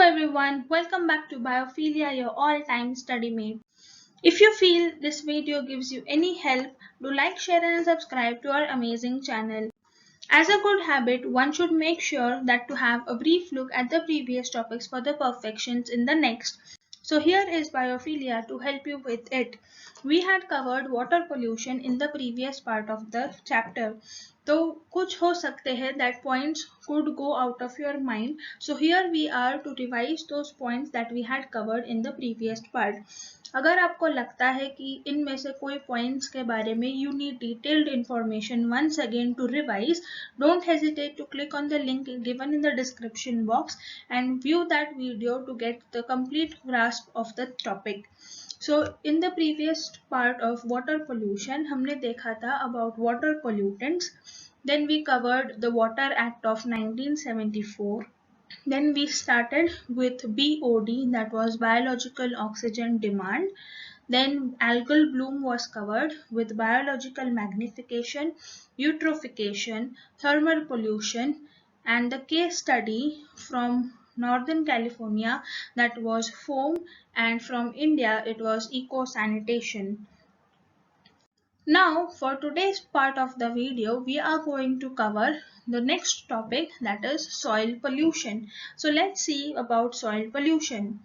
everyone, welcome back to Biophilia, your all-time study mate. If you feel this video gives you any help, do like, share and subscribe to our amazing channel. As a good habit, one should make sure that to have a brief look at the previous topics for the perfections in the next. So here is Biophilia to help you with it. We had covered water pollution in the previous part of the chapter. तो कुछ हो सकते हैं that points could go out of your mind. So here we are to revise those points that we had covered in the previous part. अगर आपको लगता है कि इनमें से कोई पॉइंट्स के बारे में you need detailed information once again to revise, don't hesitate to click on the link given in the description box and view that video to get the complete grasp of the topic. So in the previous part of water pollution, हमने देखा था about water pollutants. Then we covered the Water Act of 1974. Then we started with BOD, that was biological oxygen demand. Then algal bloom was covered with biological magnification, eutrophication, thermal pollution, and the case study from Northern California, that was foam, and from India it was eco-sanitation. Now for today's part of the video, we are going to cover the next topic, that is soil pollution. So let's see about soil pollution.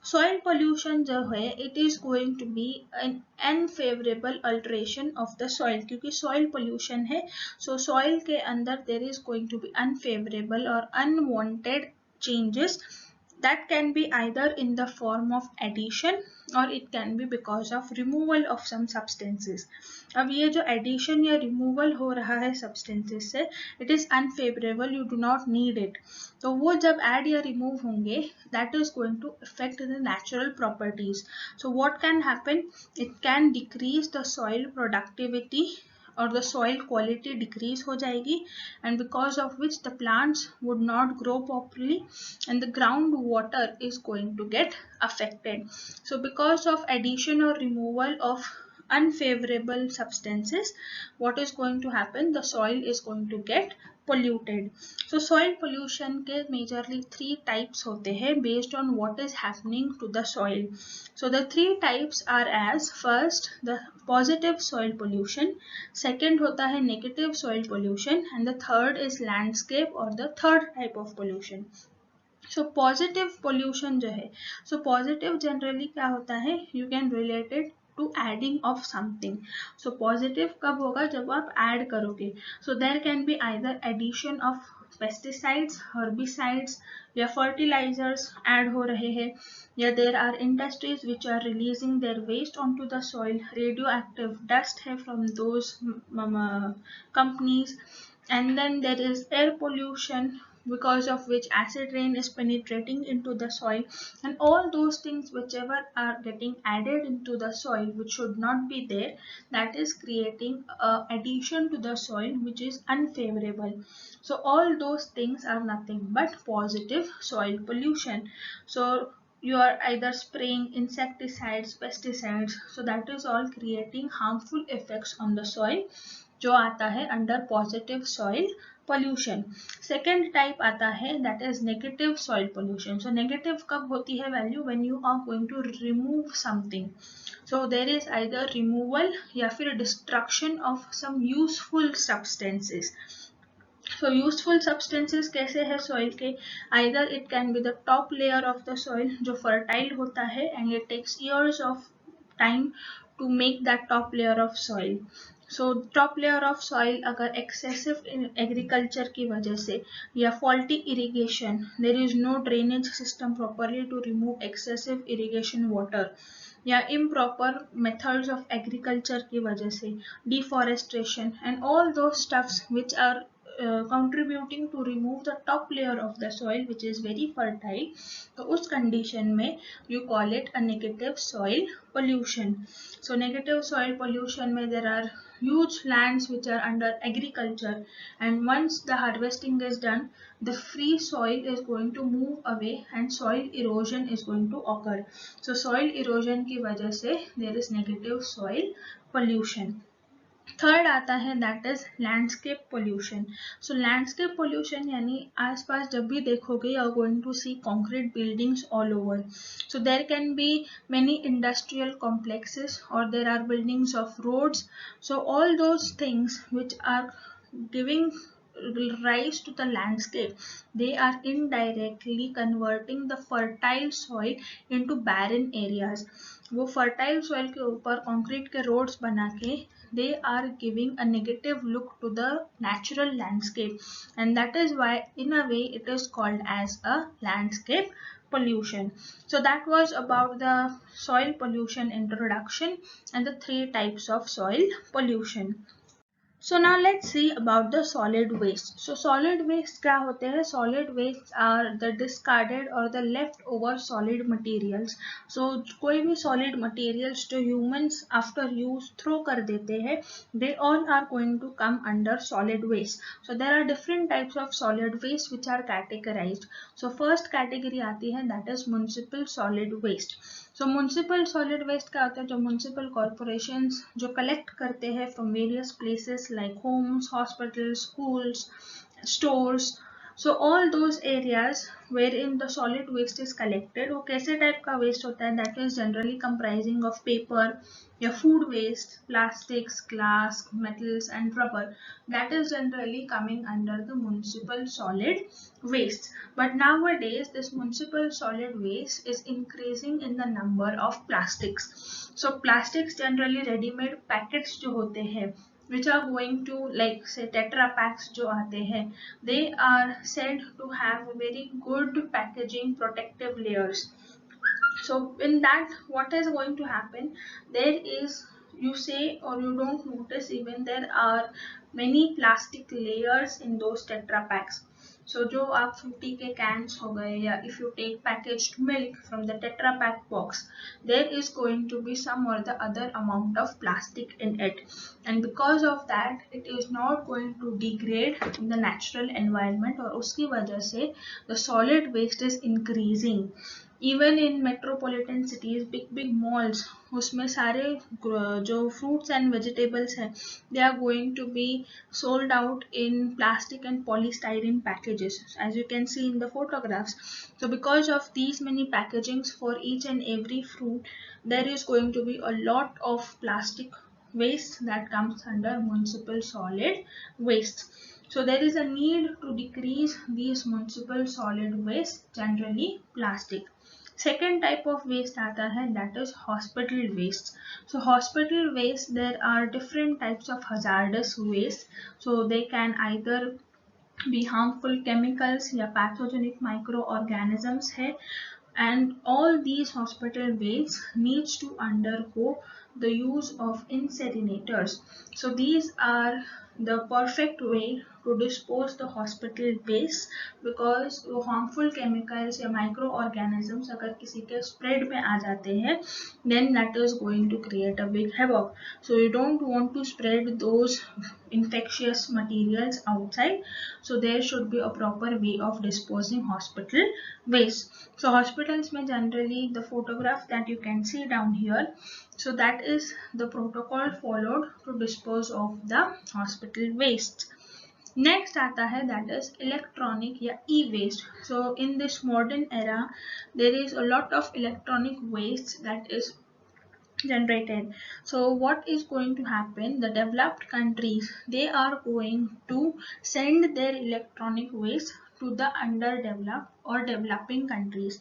Soil pollution जो है, it is going to be an unfavorable alteration of the soil, क्योंकि soil pollution है, so soil के अंदर there is going to be unfavorable or unwanted changes that can be either in the form of addition or it can be because of removal of some substances. अब ये जो addition या removal हो रहा है substances से, it is unfavorable, you do not need it. तो वो जब add या remove होंगे, that is going to affect the natural properties. So what can happen? It can decrease the soil productivity or the soil quality decrease हो जाएगी, and because of which the plants would not grow properly and the groundwater is going to get affected. So because of addition or removal of unfavorable substances, what is going to happen? The soil is going to get polluted. So soil pollution के majorly 3 types होते हैं based on what is happening to the soil. So the 3 types are as: first the positive soil pollution, second होता है negative soil pollution, and the third is landscape or the third type of pollution. So positive pollution जो है, so positive generally क्या होता है, you can relate it to adding of something. So positive कब होगा? जब आप add करोगे. So there can be either addition of pesticides, herbicides या fertilizers add हो रहे हैं, या there are industries which are releasing their waste onto the soil, radioactive dust है from those companies, and then there is air pollution because of which acid rain is penetrating into the soil, and all those things whichever are getting added into the soil which should not be there, that is creating addition to the soil which is unfavorable. So all those things are nothing but positive soil pollution. So you are either spraying insecticides, pesticides, so that is all creating harmful effects on the soil, जो आता है under positive soil pollution. Second type आता है, that is negative soil pollution. So negative कब होती है value? When you are going to remove something. So there is either removal या फिर destruction of some useful substances. So useful substances कैसे है soil के? Either it can be the top layer of the soil जो fertile होता है and it takes years of time to make that top layer of soil. So top layer of soil अगर excessive in agriculture की वजह से या faulty irrigation, there is no drainage system properly to remove excessive irrigation water, या improper methods of agriculture की वजह से deforestation and all those stuffs which are contributing to remove the top layer of the soil which is very fertile, तो उस condition में you call it a negative soil pollution. So negative soil pollution में there are huge lands which are under agriculture, and once the harvesting is done, the free soil is going to move away and soil erosion is going to occur. So soil erosion की वजह से there is negative soil pollution. Third आता है that is landscape pollution. So landscape pollution यानी आसपास जब भी देखोगे you are going to see concrete buildings all over. So there can be many industrial complexes or there are buildings of roads. So all those things which are giving rise to the landscape, they are indirectly converting the fertile soil into barren areas. वो fertile soil के ऊपर concrete के roads बना के they are giving a negative look to the natural landscape, and that is why in a way it is called as a landscape pollution. So that was about the soil pollution introduction and the three types of soil pollution. So now let's see about the solid waste. So solid waste क्या होते हैं? Solid waste are the discarded or the leftover solid materials. So कोई भी solid materials जो humans after use throw कर देते हैं, they all are going to come under solid waste. So there are different types of solid waste which are categorized. So first category आती है that is municipal solid waste. So municipal solid waste क्या होता है? जो municipal corporations जो collect करते हैं from various places like homes, hospitals, schools, stores. So all those areas where in the solid waste is collected. वो कैसे type का वेस्ट होता है? That is generally comprising of paper या food waste, plastics, glass, metals and rubber. That is generally coming under the municipal solid waste. But nowadays this municipal solid waste is increasing in the number of plastics. So plastics generally ready-made packets जो होते हैं which are going to like say tetra packs जो आते हैं, they are said to have very good packaging protective layers. So in that what is going to happen, there is, you say or you don't notice even, there are many plastic layers in those tetra packs. So जो आप Frooti के cans हो गए या if you take packaged milk from the tetra pack box, there is going to be some or the other amount of plastic in it, and because of that it is not going to degrade in the natural environment और उसकी वजह से the solid waste is increasing. Even in metropolitan cities, big big malls, उसमें सारे जो fruits and vegetables हैं they are going to be sold out in plastic and polystyrene packages as you can see in the photographs. So because of these many packagings for each and every fruit, there is going to be a lot of plastic waste that comes under municipal solid waste. So there is a need to decrease these municipal solid waste, generally plastic. Second type of waste आता है that is hospital waste. So hospital waste, there are different types of hazardous waste. So they can either be harmful chemicals या pathogenic microorganisms है, and all these hospital waste needs to undergo the use of incinerators. So these are the perfect way to dispose the hospital waste, because वो harmful chemicals या microorganisms अगर किसी के spread में आ जाते हैं, then that is going to create a big havoc. So you don't want to spread those infectious materials outside. So there should be a proper way of disposing hospital waste. So hospitals में generally the photograph that you can see down here, so that is the protocol followed to dispose of the hospital waste. Next आता है that is electronic या e-waste. So in this modern era there is a lot of electronic waste that is generated. So what is going to happen, the developed countries, they are going to send their electronic waste to the underdeveloped or developing countries.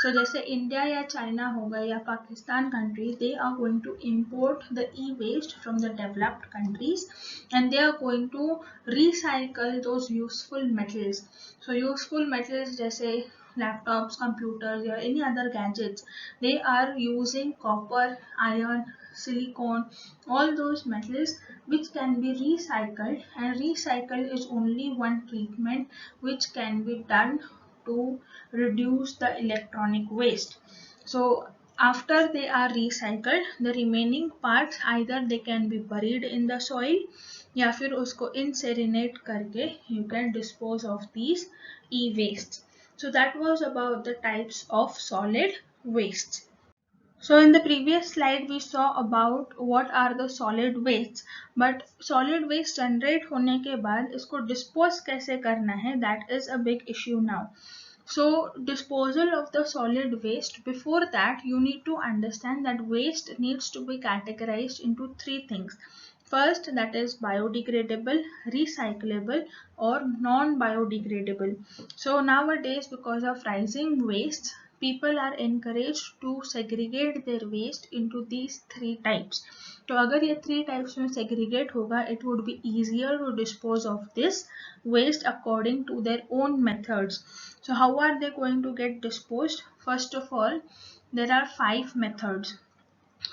So जैसे India या China हो गए या Pakistan countries, they are going to import the e-waste from the developed countries and they are going to recycle those useful metals. So useful metals जैसे laptops, computers or any other gadgets, they are using copper, iron, silicon, all those metals which can be recycled, and recycle is only one treatment which can be done to reduce the electronic waste. So after they are recycled, the remaining parts either they can be buried in the soil या फिर उसको incinerate करके you can dispose of these e-waste. So that was about the types of solid waste. So in the previous slide we saw about what are the solid wastes, but solid waste generate होने के बाद इसको dispose कैसे करना है, that is a big issue now. So disposal of the solid waste, before that you need to understand that waste needs to be categorized into three things. First, that is biodegradable, recyclable or non-biodegradable. So nowadays, because of rising wastes, people are encouraged to segregate their waste into these three types. तो अगर ये three types में segregate होगा, it would be easier to dispose of this waste according to their own methods. So how are they going to get disposed? First of all, there are 5 methods.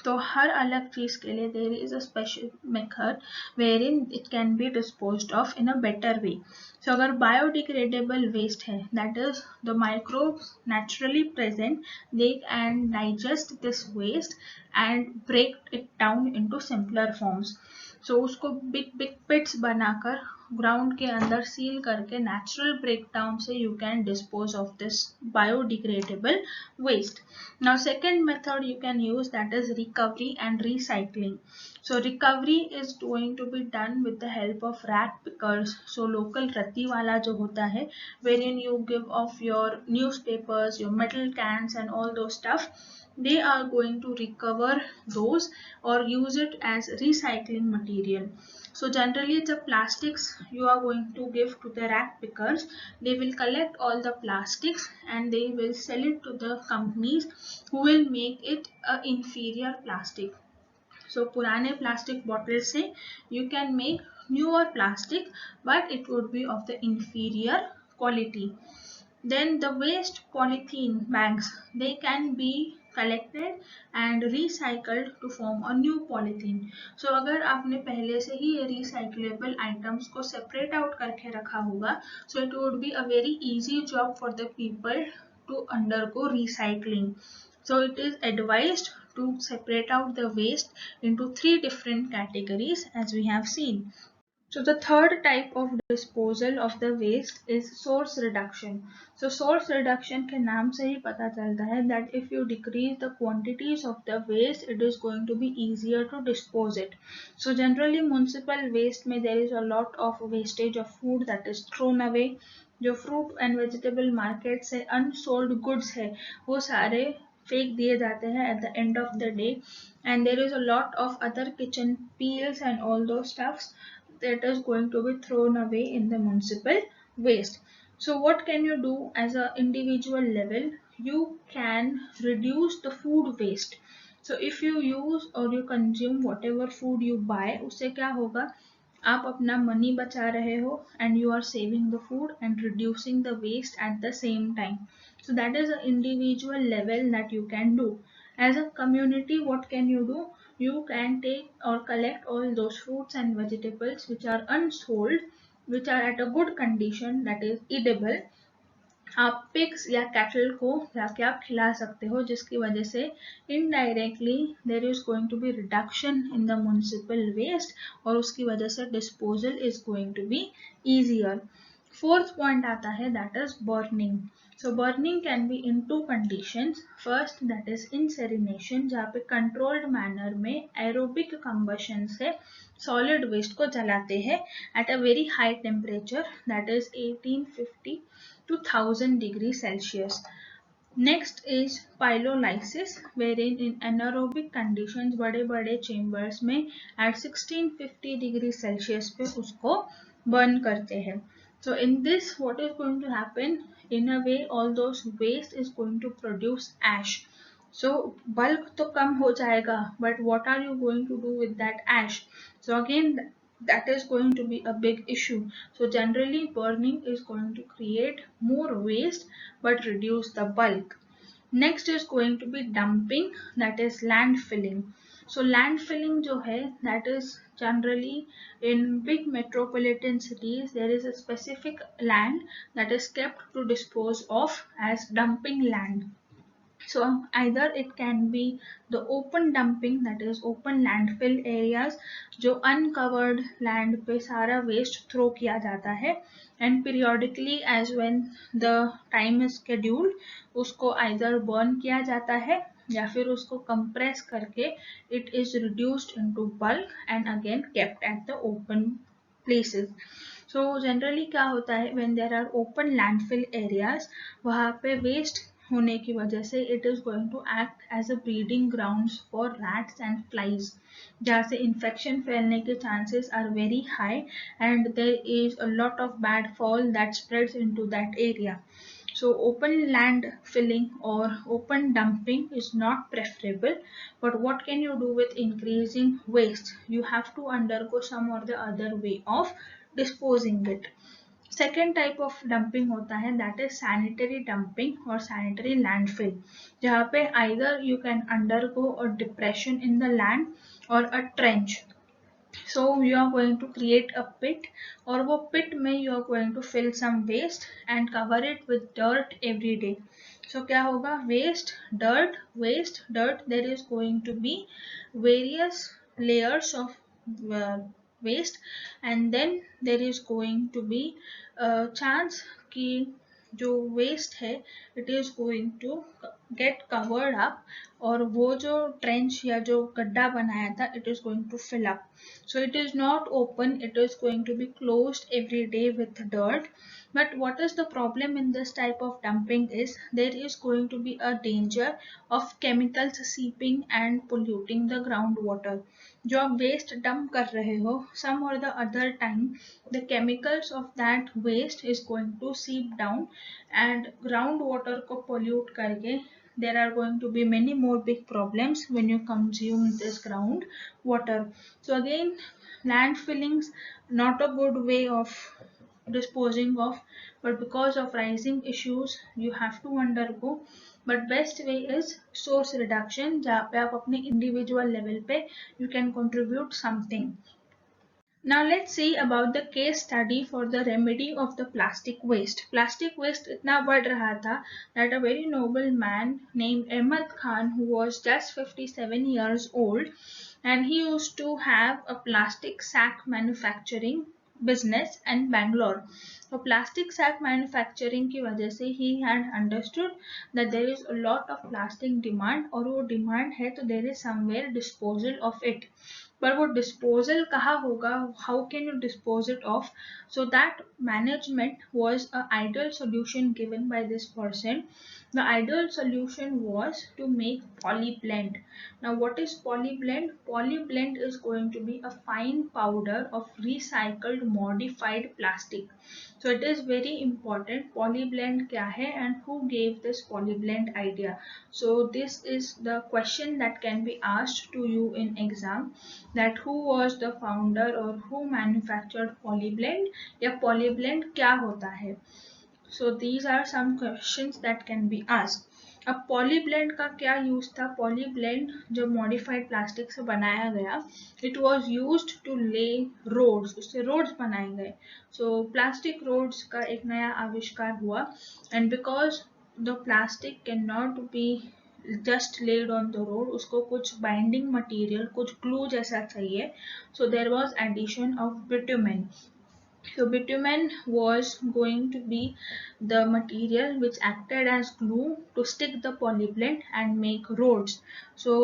तो हर अलग चीज के लिए there is a special method wherein it can be disposed of in a better way. So अगर biodegradable waste है, that is the microbes naturally present, they can digest this waste and break it down into simpler forms. So उसको big big पिट्स बनाकर ground के अंदर seal करके natural breakdown से you can dispose of this biodegradable waste. Now second method you can use, that is recovery and recycling. So recovery is going to be done with the help of rat pickers. So local rati wala जो होता है, wherein you give off your newspapers, your metal cans and all those stuff, they are going to recover those or use it as recycling material. So generally the plastics you are going to give to the rat pickers, they will collect all the plastics and they will sell it to the companies who will make it a inferior plastic. So पुराने plastic bottles से you can make newer plastic, but it would be of the inferior quality. Then the waste polythene bags, they can be collected and recycled to form a new polythene. So अगर आपने पहले से ही ये recyclable items को separate out करके रखा होगा, so it would be a very easy job for the people to undergo recycling. So it is advised to separate out the waste into 3 different categories as we have seen. So the third type of disposal of the waste is source reduction. So source reduction के नाम से ही पता चलता है that if you decrease the quantities of the waste, it is going to be easier to dispose it. So generally municipal waste में there is a lot of wastage of food that is thrown away. जो fruit and vegetable market से unsold goods है, वो सारे फेंक दिए जाते हैं at the end of the day, and there is a lot of other kitchen peels and all those stuffs that is going to be thrown away in the municipal waste. So what can you do as an individual level? You can reduce the food waste. So if you use or you consume whatever food you buy, उससे क्या होगा, आप अपना money बचा रहे हो and you are saving the food and reducing the waste at the same time. So that is an individual level that you can do. As a community, what can you do? You can take or collect all those fruits and vegetables which are unsold, which are at a good condition, that is edible. आप pigs या cattle को जाके आप खिला सकते हो, जिसकी वजह से indirectly there is going to be reduction in the municipal waste और उसकी वजह से disposal is going to be easier. Fourth point आता है, that is burning. So burning can be in two conditions. First that is incineration, जहाँ पे controlled manner में aerobic combustion से सॉलिड वेस्ट को जलाते हैं at a very high temperature, that is 1850 to 1000 degrees Celsius. Next is pyrolysis, wherein in anaerobic conditions बड़े बड़े chambers में at 1650 degrees Celsius पे उसको burn करते हैं. So in this what is going to happen? In a way all those waste is going to produce ash. So bulk तो कम हो जाएगा, but what are you going to do with that ash? So again that is going to be a big issue. So generally burning is going to create more waste but reduce the bulk. Next is going to be dumping, that is landfilling. So landfilling जो है, that is generally in big metropolitan cities there is a specific land that is kept to dispose of as dumping land. So either it can be the open dumping, that is open landfill areas, जो uncovered land पे सारा waste throw किया जाता है, and periodically as when the time is scheduled उसको either burn किया जाता है, या फिर उसको कंप्रेस करके it is reduced into bulk and again kept at the open places. So generally क्या होता है, when there are open landfill areas, वहाँ पे वेस्ट होने की वजह से it is going to act as a breeding grounds for rats and flies, जहाँ से इन्फेक्शन फैलने के chances are very high and there is a lot of bad foul that spreads into that area. So open land filling or open dumping is not preferable, but what can you do with increasing waste? You have to undergo some or the other way of disposing it. Second type of dumping होता है, that is sanitary dumping or sanitary landfill, जहाँ पे either you can undergo a depression in the land or a trench. So you are going to create a pit, और वो pit में you are going to fill some waste and cover it with dirt every day. So क्या होगा, waste dirt, there is going to be various layers of waste, and then there is going to be a chance कि जो waste है it is going to get covered up, और वो जो trench या जो गड्ढा बनाया था it is going to fill up. So it is not open, it is going to be closed every day with dirt. But what is the problem in this type of dumping is there is going to be a danger of chemicals seeping and polluting the groundwater. जो आप waste dump कर रहे हो, some or the other time the chemicals of that waste is going to seep down and groundwater को pollute करके there are going to be many more big problems when you consume this ground water. So again, landfillings not a good way of disposing of, but because of rising issues you have to undergo. But best way is source reduction, जहाँ पे आप अपने individual level पे you can contribute something. Now let's see about the case study for the remedy of the plastic waste. Plastic waste इतना बढ़ रहा था that a very noble man named Ahmad Khan, who was just 57 years old, and he used to have a plastic sack manufacturing business in Bangalore. So plastic sack manufacturing की वजह से he had understood that there is a lot of plastic demand, और वो demand है तो there is somewhere disposal of it. पर वो disposal कहाँ होगा, how can you dispose it of? So that management was a ideal solution given by this person. The ideal solution was to make polyblend. Now what is polyblend? Polyblend is going to be a fine powder of recycled modified plastic. So it is very important polyblend क्या है and who gave this polyblend idea. So this is the question that can be asked to you in exam, that who was the founder or who manufactured polyblend, या polyblend क्या होता है. So these are some questions that can be asked. अब polyblend का क्या use था? Polyblend जो modified plastic से बनाया गया, इट वाज यूज्ड टू ले रोड्स, उससे रोड्स बनाए गए. सो प्लास्टिक रोड्स का एक नया आविष्कार हुआ, and because the plastic can not be just laid on the road, उसको कुछ बाइंडिंग मटेरियल, कुछ ग्लू जैसा चाहिए. So there was addition of bitumen. So bitumen was going to be the material which acted as glue to stick the polyblend and make roads. So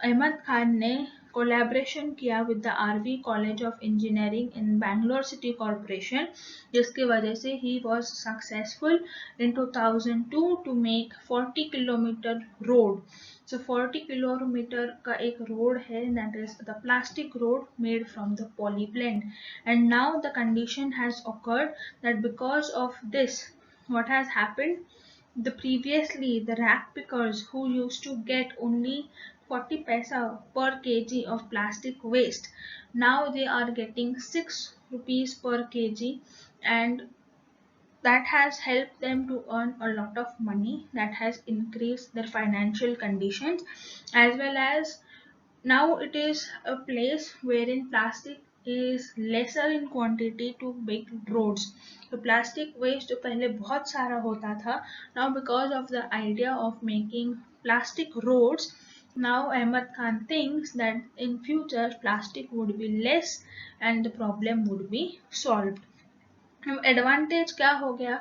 Ahmad Khan ने collaboration किया with the RV College of Engineering in Bangalore City Corporation, जिसकी वजह से he was successful in 2002 to make 40 kilometer road. So 40 kilometer का एक road है, that is the plastic road made from the polyblend. And now the condition has occurred that because of this, what has happened? The previously the rack pickers who used to get only 40 paisa per kg of plastic waste, now they are getting 6 rupees per kg, and that has helped them to earn a lot of money, that has increased their financial conditions, as well as now it is a place wherein plastic is lesser in quantity to make roads. So plastic waste जो पहले बहुत सारा होता था, now because of the idea of making plastic roads, now Ahmad Khan thinks that in future plastic would be less and the problem would be solved. Advantage क्या हो गया?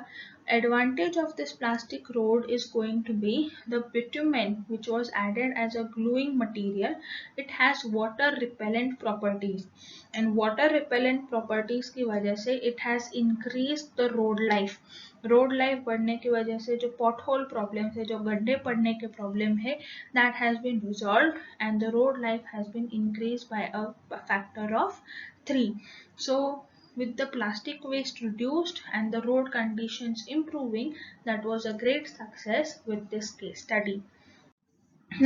advantage of this plastic road is going to be the bitumen, which was added as a gluing material. It has water repellent properties, and water repellent properties की वजह से it has increased the road life. Road life बढ़ने की वजह से जो pot whole problem है, जो गड्ढे पड़ने के प्रॉब्लम है, that has been resolve and the road life has been increase by a factor of 3. So with the plastic waste reduced and the road conditions improving, that was a great success with this case study.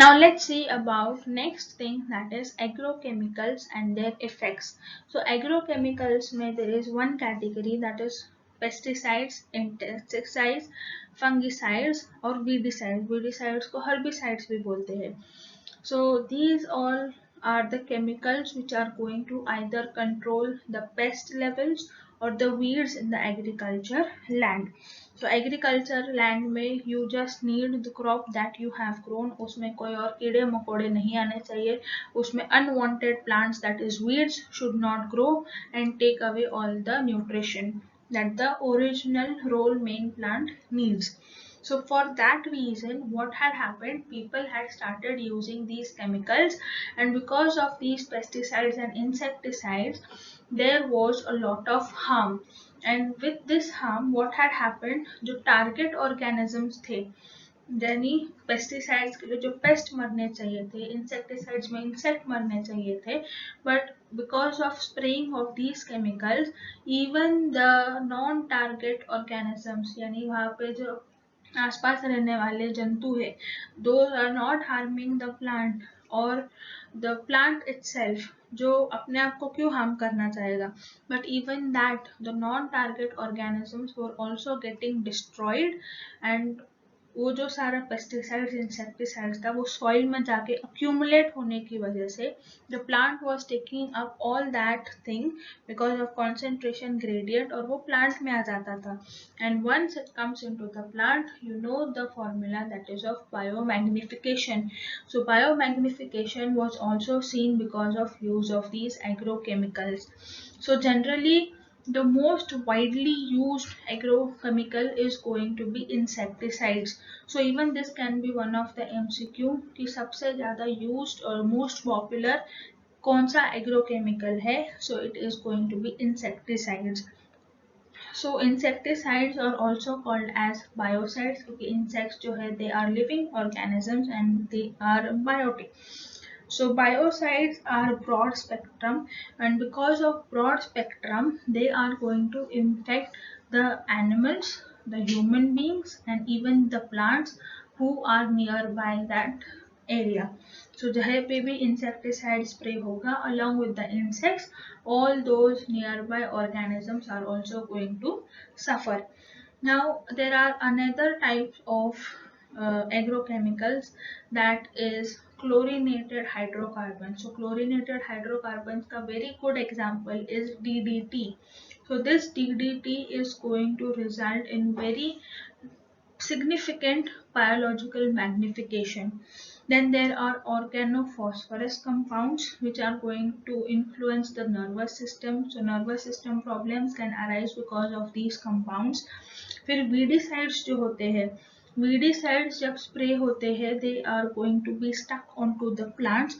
Now let's see about next thing, that is agrochemicals and their effects. So agrochemicals mein there is one category, that is pesticides, insecticides, fungicides or weedicides. Weedicides को herbicides भी बोलते हैं. So these all are the chemicals which are going to either control the pest levels or the weeds in the agriculture land. So agriculture land में you just need the crop that you have grown. उसमें कोई और कीड़े मकोड़े नहीं आने चाहिए. उसमें unwanted plants, that is weeds, should not grow and take away all the nutrition that the original role main plant needs. So for that reason, what had happened, people had started using these chemicals, and because of these pesticides and insecticides, there was a lot of harm. And with this harm, what had happened, जो target organisms थे, यानी pesticides के लिए जो paste मरने चाहिए थे, insecticides में इंसेक्ट मरने चाहिए थे, but because of spraying of these chemicals, even the non target organisms, यानी वहाँ पे जो आसपास रहने वाले जंतु है, those are not harming the plant और द प्लांट इटसेल्फ, जो अपने आप को क्यों हार्म करना चाहेगा, but even that the non target organisms were also getting destroyed, and वो जो सारा पेस्टिसाइड्स इंसेक्टिसाइड्स था वो सॉइल में जाके अक्यूमुलेट होने की वजह से the plant was taking up all that thing because of concentration gradient, और वो प्लांट में आ जाता था. And once it comes into the plant, you know the formula, that is of biomagnification. So biomagnification was also seen because of use of these agrochemicals. So generally the most widely used agrochemical is going to be insecticides. So even this can be one of the MCQ कि सबसे ज़्यादा used और most popular कौन सा agrochemical है. So it is going to be insecticides. So insecticides are also called as biocides क्योंकि insects जो है they are living organisms and they are biotic. So biocides are broad spectrum, and because of broad spectrum, they are going to infect the animals, the human beings, and even the plants who are nearby that area. So जहाँ पे भी insecticide spray होगा along with the insects, all those nearby organisms are also going to suffer. Now there are another type of agrochemicals, that is chlorinated hydrocarbons. So chlorinated hydrocarbons का very good example is DDT. So this DDT is going to result in very significant biological magnification. Then there are organophosphorus compounds which are going to influence the nervous system. So nervous system problems can arise because of these compounds. फिर weedicides जो होते हैं, weedicides जब spray होते हैं, they are going to be stuck onto the plants,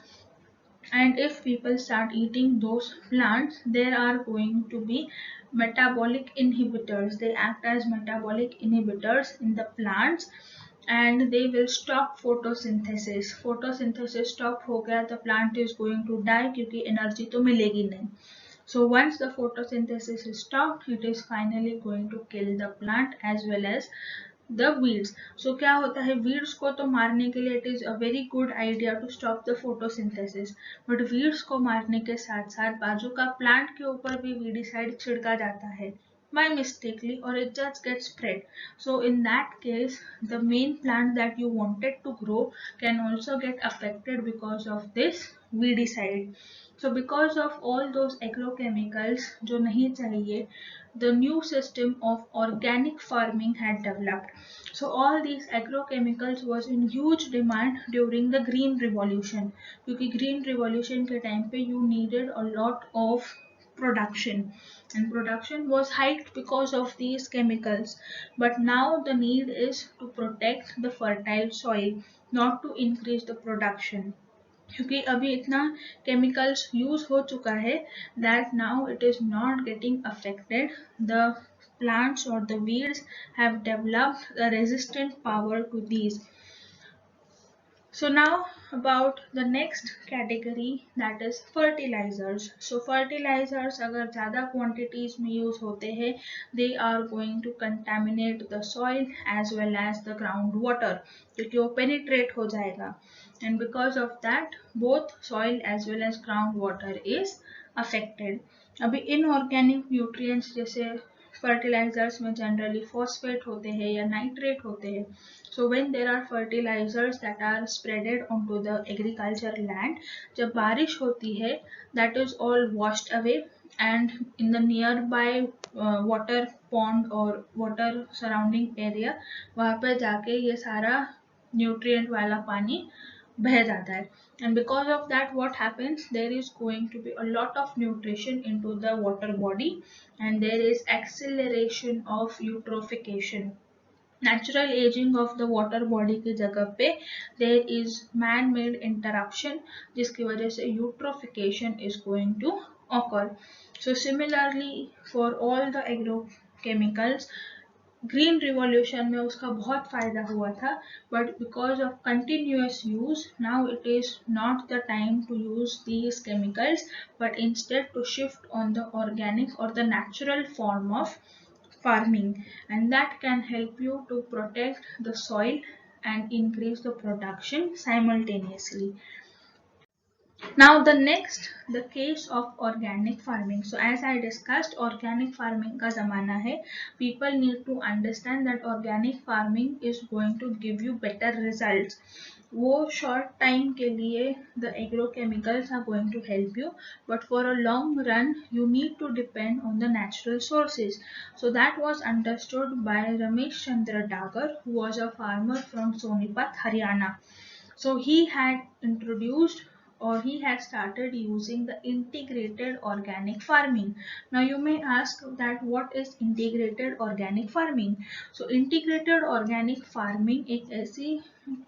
and if people start eating those plants, there are going to be metabolic inhibitors. They act as metabolic inhibitors in the plants and they will stop photosynthesis. Photosynthesis stop हो गया, the plant is going to die क्योंकि energy तो मिलेगी नहीं. So once the photosynthesis is stopped, it is finally going to kill the plant as well as the weeds. So क्या होता है, weeds को तो मारने के लिए it is a very good idea to stop the photosynthesis, but weeds को मारने के साथ साथ बाजू का plant के ऊपर भी weedicide छिड़का जाता है by mistakenly, or it just gets spread. So in that case, the main plant that you wanted to grow can also get affected because of this weedicide. So because of all those agrochemicals जो नहीं चाहिए, the new system of organic farming had developed. So all these agrochemicals was in huge demand during the green revolution, क्योंकि green revolution के time पे you needed a lot of production, and production was hiked because of these chemicals. But now the need is to protect the fertile soil, not to increase the production, क्योंकि अभी इतना chemicals use हो चुका है that now it is not getting affected. The plants or the weeds have developed a resistant power to these. So now about the next category, that is fertilizers. So fertilizers अगर ज़्यादा quantities में use होते हैं, they are going to contaminate the soil as well as the groundwater, क्योंकि वो penetrate हो जाएगा, and because of that both soil as well as groundwater is affected. अभी inorganic nutrients जैसे फर्टिलाइजर्स में जनरली फॉस्फेट होते हैं या नाइट्रेट होते हैं. So when there are fertilizers that are spreaded onto the agriculture land, जब बारिश होती है, that is all washed away, and in the nearby water pond or water surrounding area, वहाँ पे जाके ये सारा न्यूट्रिएंट वाला पानी बह जाता है. And because of that what happens, there is going to be a lot of nutrition into the water body, and there is acceleration of eutrophication, natural aging of the water body की जगह पे there is man made interruption, जिसकी वजह से eutrophication is going to occur. So similarly for all the agrochemicals, green revolution में उसका बहुत फायदा हुआ था, but because of continuous use now it is not the time to use these chemicals, but instead to shift on the organic और the natural form of farming, and that can help you to protect the soil and increase the production simultaneously. Now the next, the case of organic farming. So as I discussed, organic farming का ज़माना है. People need to understand that organic farming is going to give you better results. वो short time के लिए the agrochemicals are going to help you, but for a long run you need to depend on the natural sources. So that was understood by Ramesh Chandra Dagar, who was a farmer from Sonipat, Haryana. So he had introduced, or he had started using the integrated organic farming. Now you may ask that what is integrated organic farming? So integrated organic farming एक ऐसी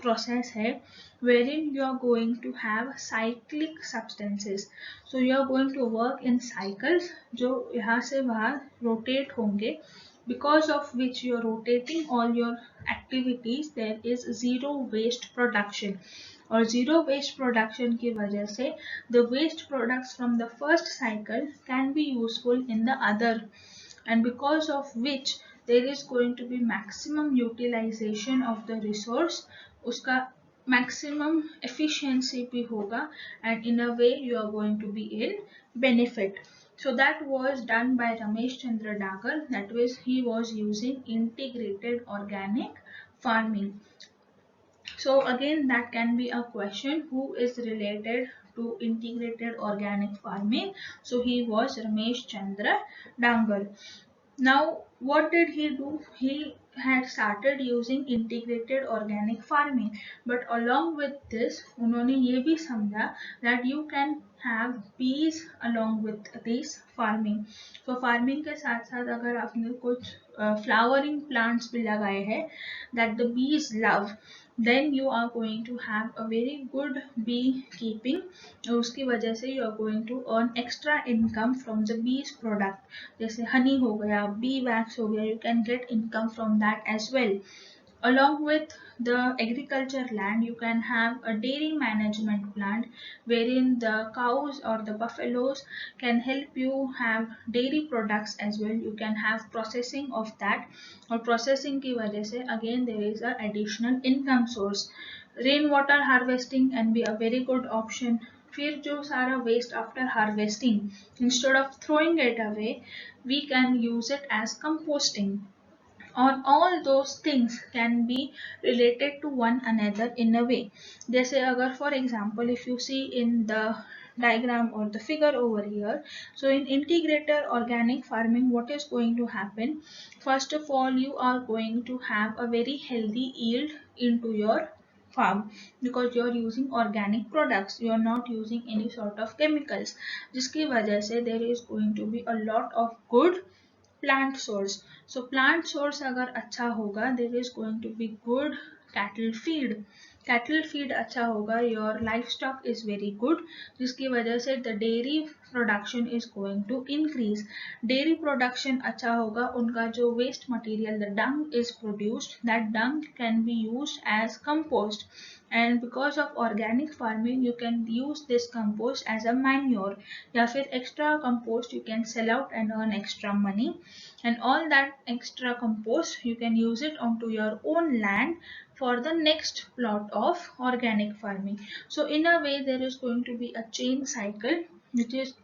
process है wherein you are going to have cyclic substances. So you are going to work in cycles जो यहाँ से वहाँ rotate होंगे, because of which you are rotating all your activities. There is zero waste production, और zero waste production की वजह से the waste products from the first cycle can be useful in the other, and because of which there is going to be maximum utilization of the resource, उसका maximum efficiency भी होगा, and in a way you are going to be in benefit. So that was done by Ramesh Chandra Dagar, that was he was using integrated organic farming. So again that can be a question, who is related to integrated organic farming? So he was Ramesh Chandra Dagar. Now what did he do? He had started using integrated organic farming, but along with this उन्होंने ये भी समझा that you can have bees along with this farming. So farming के साथ साथ अगर आपने कुछ flowering plants भी लगाए हैं that the bees love, then you are going to have a very good beekeeping, और उसकी वजह से you are going to earn extra income from the bees product. जैसे honey हो गया, bee wax हो गया, you can get income from that as well. Along with the agriculture land, you can have a dairy management plant wherein the cows or the buffaloes can help you have dairy products as well. You can have processing of that, or processing की वजह से again there is a additional income source. Rainwater harvesting can be a very good option. फिर जो सारा waste after harvesting, instead of throwing it away, we can use it as composting. Or all those things can be related to one another in a way. जैसे अगर for example if you see in the diagram or the figure over here, so in integrated organic farming what is going to happen? First of all, you are going to have a very healthy yield into your farm, because you're using organic products, you're not using any sort of chemicals, जिसकी वजह से there is going to be a lot of good plant source. So plant source अगर अच्छा होगा, there is going to be good cattle feed अच्छा होगा, your livestock is very good, जिसकी वजह से the dairy production is going to increase. Dairy production अच्छा होगा, उनका जो waste material, the dung is produced, that dung can be used as compost, and because of organic farming you can use this compost as a manure, या फिर extra compost you can sell out and earn extra money, and all that extra compost you can use it onto your own land for the next plot of organic farming. So in a way there is going to be a chain cycle which is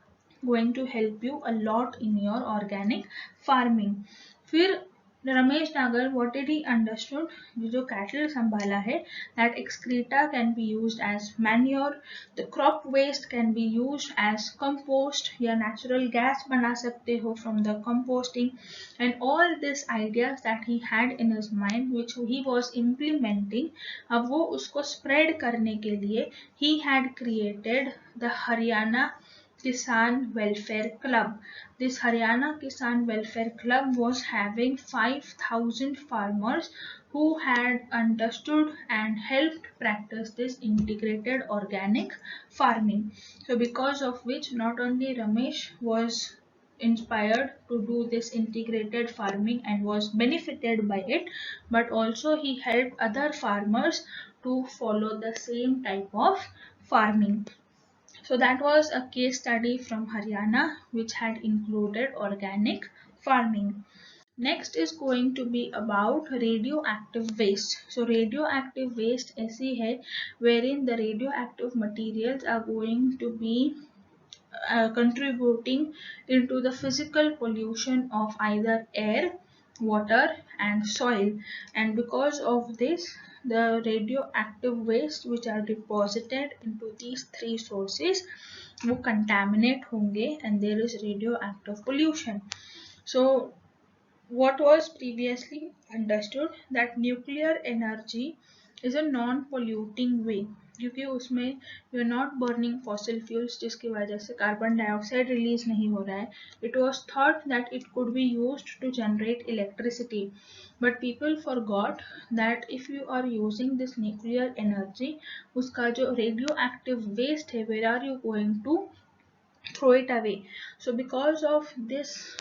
going to help you a lot in your organic farming. फिर रमेश नागर, what did he understood, ये जो cattle संभाला है, that excreta can be used as manure, the crop waste can be used as compost, या natural gas बना सकते हो from the composting, and all these ideas that he had in his mind which he was implementing, अब वो उसको spread करने के लिए he had created the Haryana Kisan Welfare Club. This Haryana Kisan Welfare Club was having 5,000 farmers who had understood and helped practice this integrated organic farming. So because of which not only Ramesh was inspired to do this integrated farming and was benefited by it, but also he helped other farmers to follow the same type of farming. So that was a case study from Haryana which had included organic farming. Next is going to be about radioactive waste. So radioactive waste ऐसी है wherein the radioactive materials are going to be contributing into the physical pollution of either air, water and soil, and because of this the radioactive waste which are deposited into these three sources वो contaminate होंगे and there is radioactive pollution. So what was previously understood that nuclear energy is a non-polluting way, क्योंकि उसमें you are not burning fossil fuels जिसकी वजह से carbon dioxide release नहीं हो रहा है. It was thought that it could be used to generate electricity, but people forgot that if you are using this nuclear energy, उसका जो radio active waste है, where are you going to throw it away. So because of this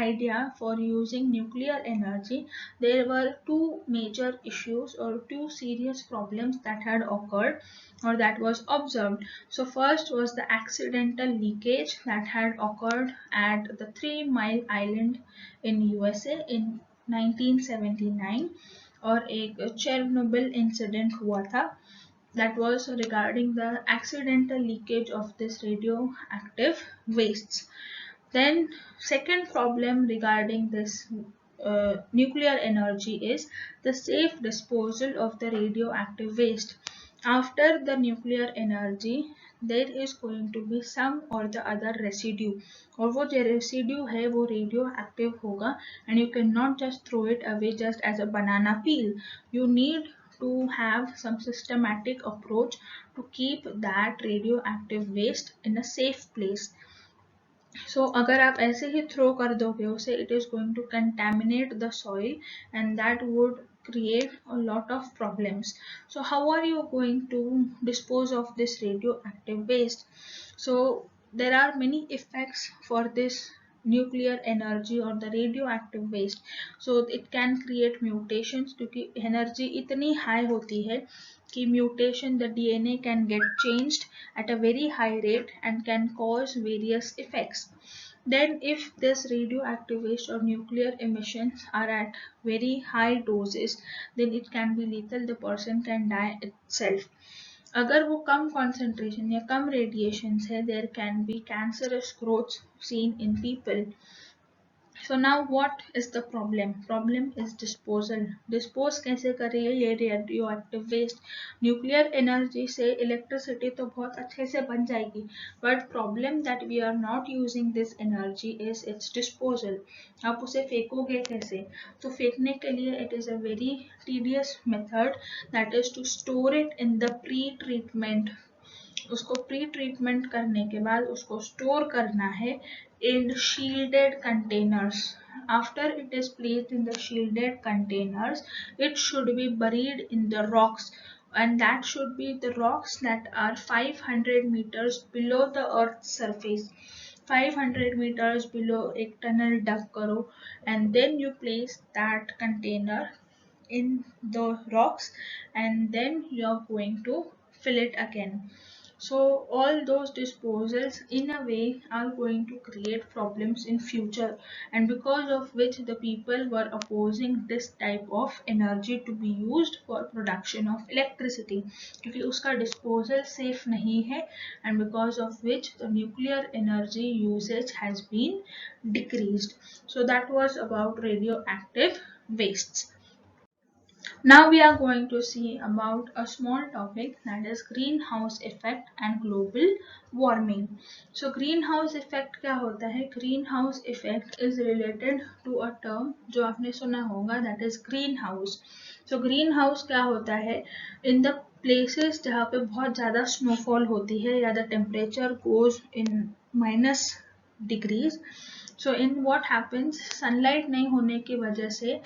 idea for using nuclear energy, there were two major issues or two serious problems that had occurred or that was observed. So first was the accidental leakage that had occurred at the 3 Mile Island in USA in 1979, और एक Chernobyl incident हुआ था that was regarding the accidental leakage of this radioactive wastes. Then second problem regarding this nuclear energy is the safe disposal of the radioactive waste. After the nuclear energy, there is going to be some or the other residue, और वो जो residue है वो radioactive होगा, and you cannot just throw it away just as a banana peel. You need to have some systematic approach to keep that radioactive waste in a safe place. So अगर आप ऐसे ही throw कर दोगे उसे, it is going to contaminate the soil and that would create a lot of problems. So how are you going to dispose of this radioactive waste? So there are many effects for this nuclear energy or the radioactive waste. So it can create mutations क्योंकि energy इतनी high होती है कि mutation, the DNA can get changed at a very high rate and can cause various effects. Then if this radioactive waste or nuclear emissions are at very high doses, then it can be lethal, the person can die itself. अगर वो कम concentration या कम radiations है, there can be cancerous growths seen in people. So now what is the problem? Problem is disposal. Dispose कैसे करें ये radioactive waste? Nuclear energy से electricity तो बहुत अच्छे से बन जाएगी, but problem that we are not using this energy is its disposal. आप उसे फेंकोगे कैसे? तो फेंकने के लिए it is a very tedious method, that is to store it in the pre-treatment. उसको प्री ट्रीटमेंट करने के बाद उसको स्टोर करना है in shielded containers. After it is placed in the shielded containers, it should be buried in the rocks, and that should be the rocks that are 500 meters below the earth's surface. 500 meters below एक tunnel dug करो, and then you place that container in the rocks, and then you are going to fill it again. So all those disposals in a way are going to create problems in future, and because of which the people were opposing this type of energy to be used for production of electricity, क्योंकि उसका disposal safe नहीं है, and because of which the nuclear energy usage has been decreased. So that was about radioactive wastes. Now we are going to see about a small topic, that is greenhouse effect and global warming. So greenhouse effect क्या होता है? Greenhouse effect is related to a term जो आपने सुना होगा, that is greenhouse. So greenhouse क्या होता है? In the places जहाँ पे बहुत ज़्यादा snowfall होती है या the temperature goes in minus degrees. So in what happens, sunlight नहीं होने की वजह से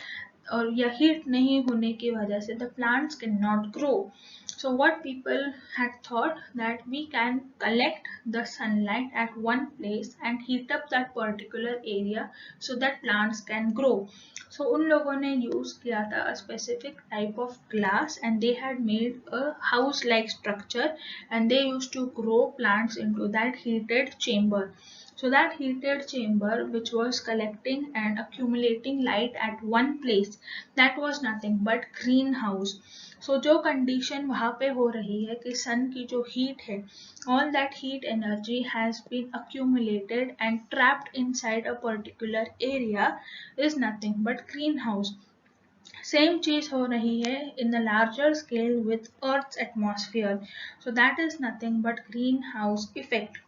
और या हीट नहीं होने की वजह से the plants cannot grow. So what people had thought, that we can collect the sunlight at one place and heat up that particular area so that plants can grow. So उन लोगों ने use किया था a specific type of glass, and they had made a house like structure, and they used to grow plants into that heated chamber. So that heated chamber, which was collecting and accumulating light at one place, that was nothing but greenhouse. So जो condition वहाँ पे हो रही है कि sun की जो heat है, all that heat energy has been accumulated and trapped inside a particular area, is nothing but greenhouse. Same चीज हो रही है in the larger scale with Earth's atmosphere. So that is nothing but greenhouse effect.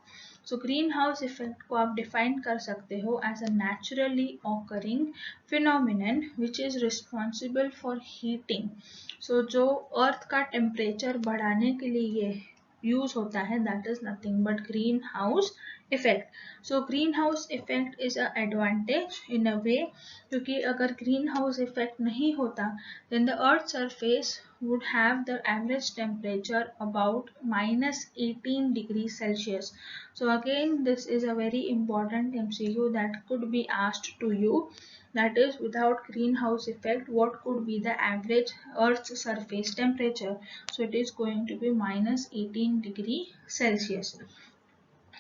So greenhouse effect को आप define कर सकते हो as a naturally occurring phenomenon which is responsible for heating. So जो Earth का temperature बढ़ाने के लिए use होता है, that is nothing but greenhouse effect. So greenhouse effect is a advantage in a way, क्योंकि अगर greenhouse effect नहीं होता, then the earth surface would have the average temperature about -18 degrees Celsius. So again, this is a very important MCQ that could be asked to you, that is, without greenhouse effect, what could be the average earth's surface temperature? So it is going to be -18 degree Celsius.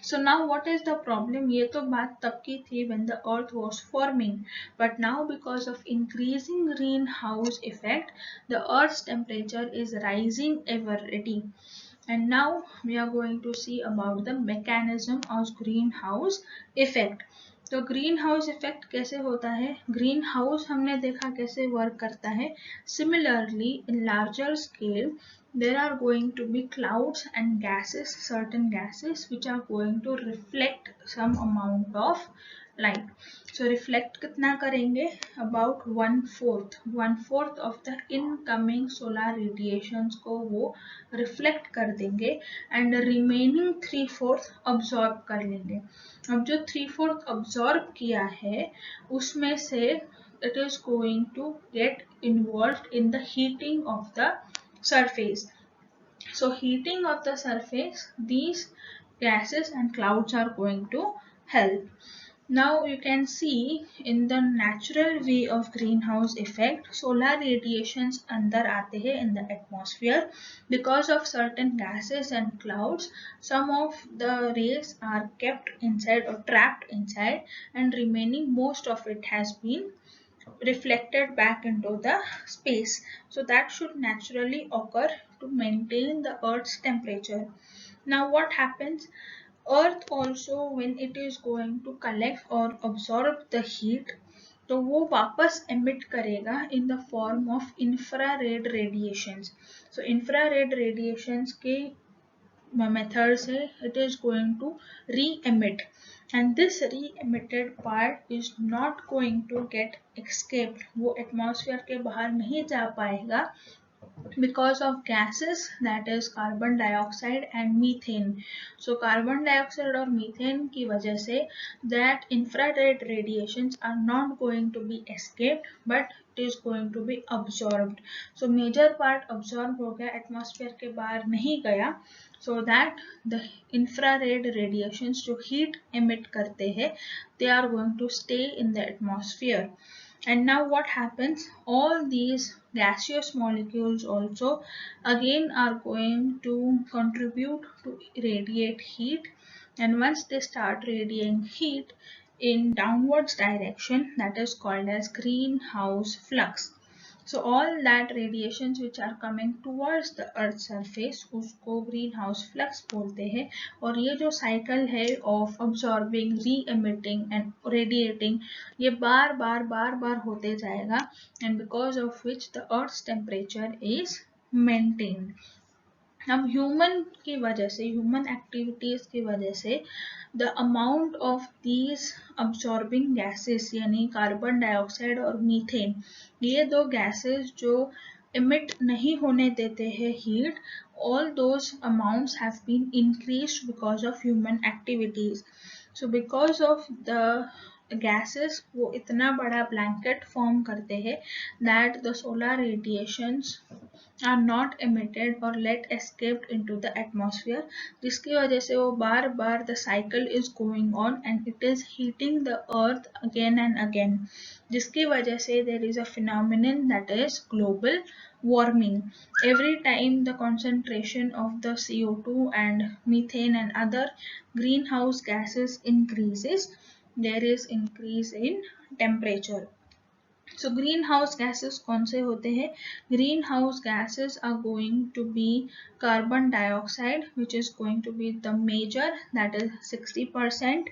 So now what is the problem? ये तो बात तब की थी when the earth was forming, but now because of increasing greenhouse effect, the earth's temperature is rising already. And now we are going to see about the mechanism of greenhouse effect. तो green house effect कैसे होता है? Green house हमने देखा कैसे work करता है. Similarly in larger scale there are going to be clouds and gases, certain gases which are going to reflect some amount of light. So reflect कितना करेंगे? About 1/4 of the incoming solar radiations को वो reflect कर देंगे, and remaining 3/4 absorb कर लेंगे. अब जो 3/4 absorb किया है उसमें से it is going to get involved in the heating of the surface. So heating of the surface, these gases and clouds are going to help. Now you can see in the natural way of greenhouse effect, solar radiations अंदर आते हैं in the atmosphere. Because of certain gases and clouds, some of the rays are kept inside or trapped inside, and remaining most of it has been reflected back into the space. So that should naturally occur to maintain the earth's temperature. Now what happens? Earth also when it is going to collect or absorb the heat, तो वो वापस emit करेगा in the form of infrared radiations. So infrared radiations के method से it is going to re-emit, and this re-emitted part is not going to get escaped, वो atmosphere के बाहर नहीं जा पाएगा because of gases, that is carbon dioxide and methane. So carbon dioxide or methane की वजह से that infrared radiations are not going to be escaped but it is going to be absorbed. So major part absorb हो गया, atmosphere के बाहर नहीं गया, so that the infrared radiations जो heat emit करते हैं they are going to stay in the atmosphere. And now what happens, all these gaseous molecules also again are going to contribute to radiate heat, and once they start radiating heat in downwards direction, that is called as greenhouse flux. So all that radiations which are coming towards the earth surface उसको greenhouse flux बोलते हैं, और ये जो cycle है of absorbing, re-emitting and radiating ये बार बार होते जाएगा, and because of which the earth's temperature is maintained. अब ह्यूमन की वजह से, ह्यूमन एक्टिविटीज की वजह से the amount of these absorbing gases यानी कार्बन डाइऑक्साइड और मीथेन, ये दो गैसेस जो emit नहीं होने देते हैं heat, all those amounts have been increased because of human activities. So because of the gases वो इतना बड़ा blanket form करते हैं that the solar radiations are not emitted or let escaped into the atmosphere, जिसकी वजह से वो बार बार the cycle is going on and it is heating the earth again and again, जिसकी वजह से there is a phenomenon that is global warming. Every time the concentration of the CO2 and methane and other greenhouse gases increases, there is increase in temperature. So greenhouse gases कौन से होते हैं? Greenhouse gases are going to be carbon dioxide which is going to be the major, that is 60%.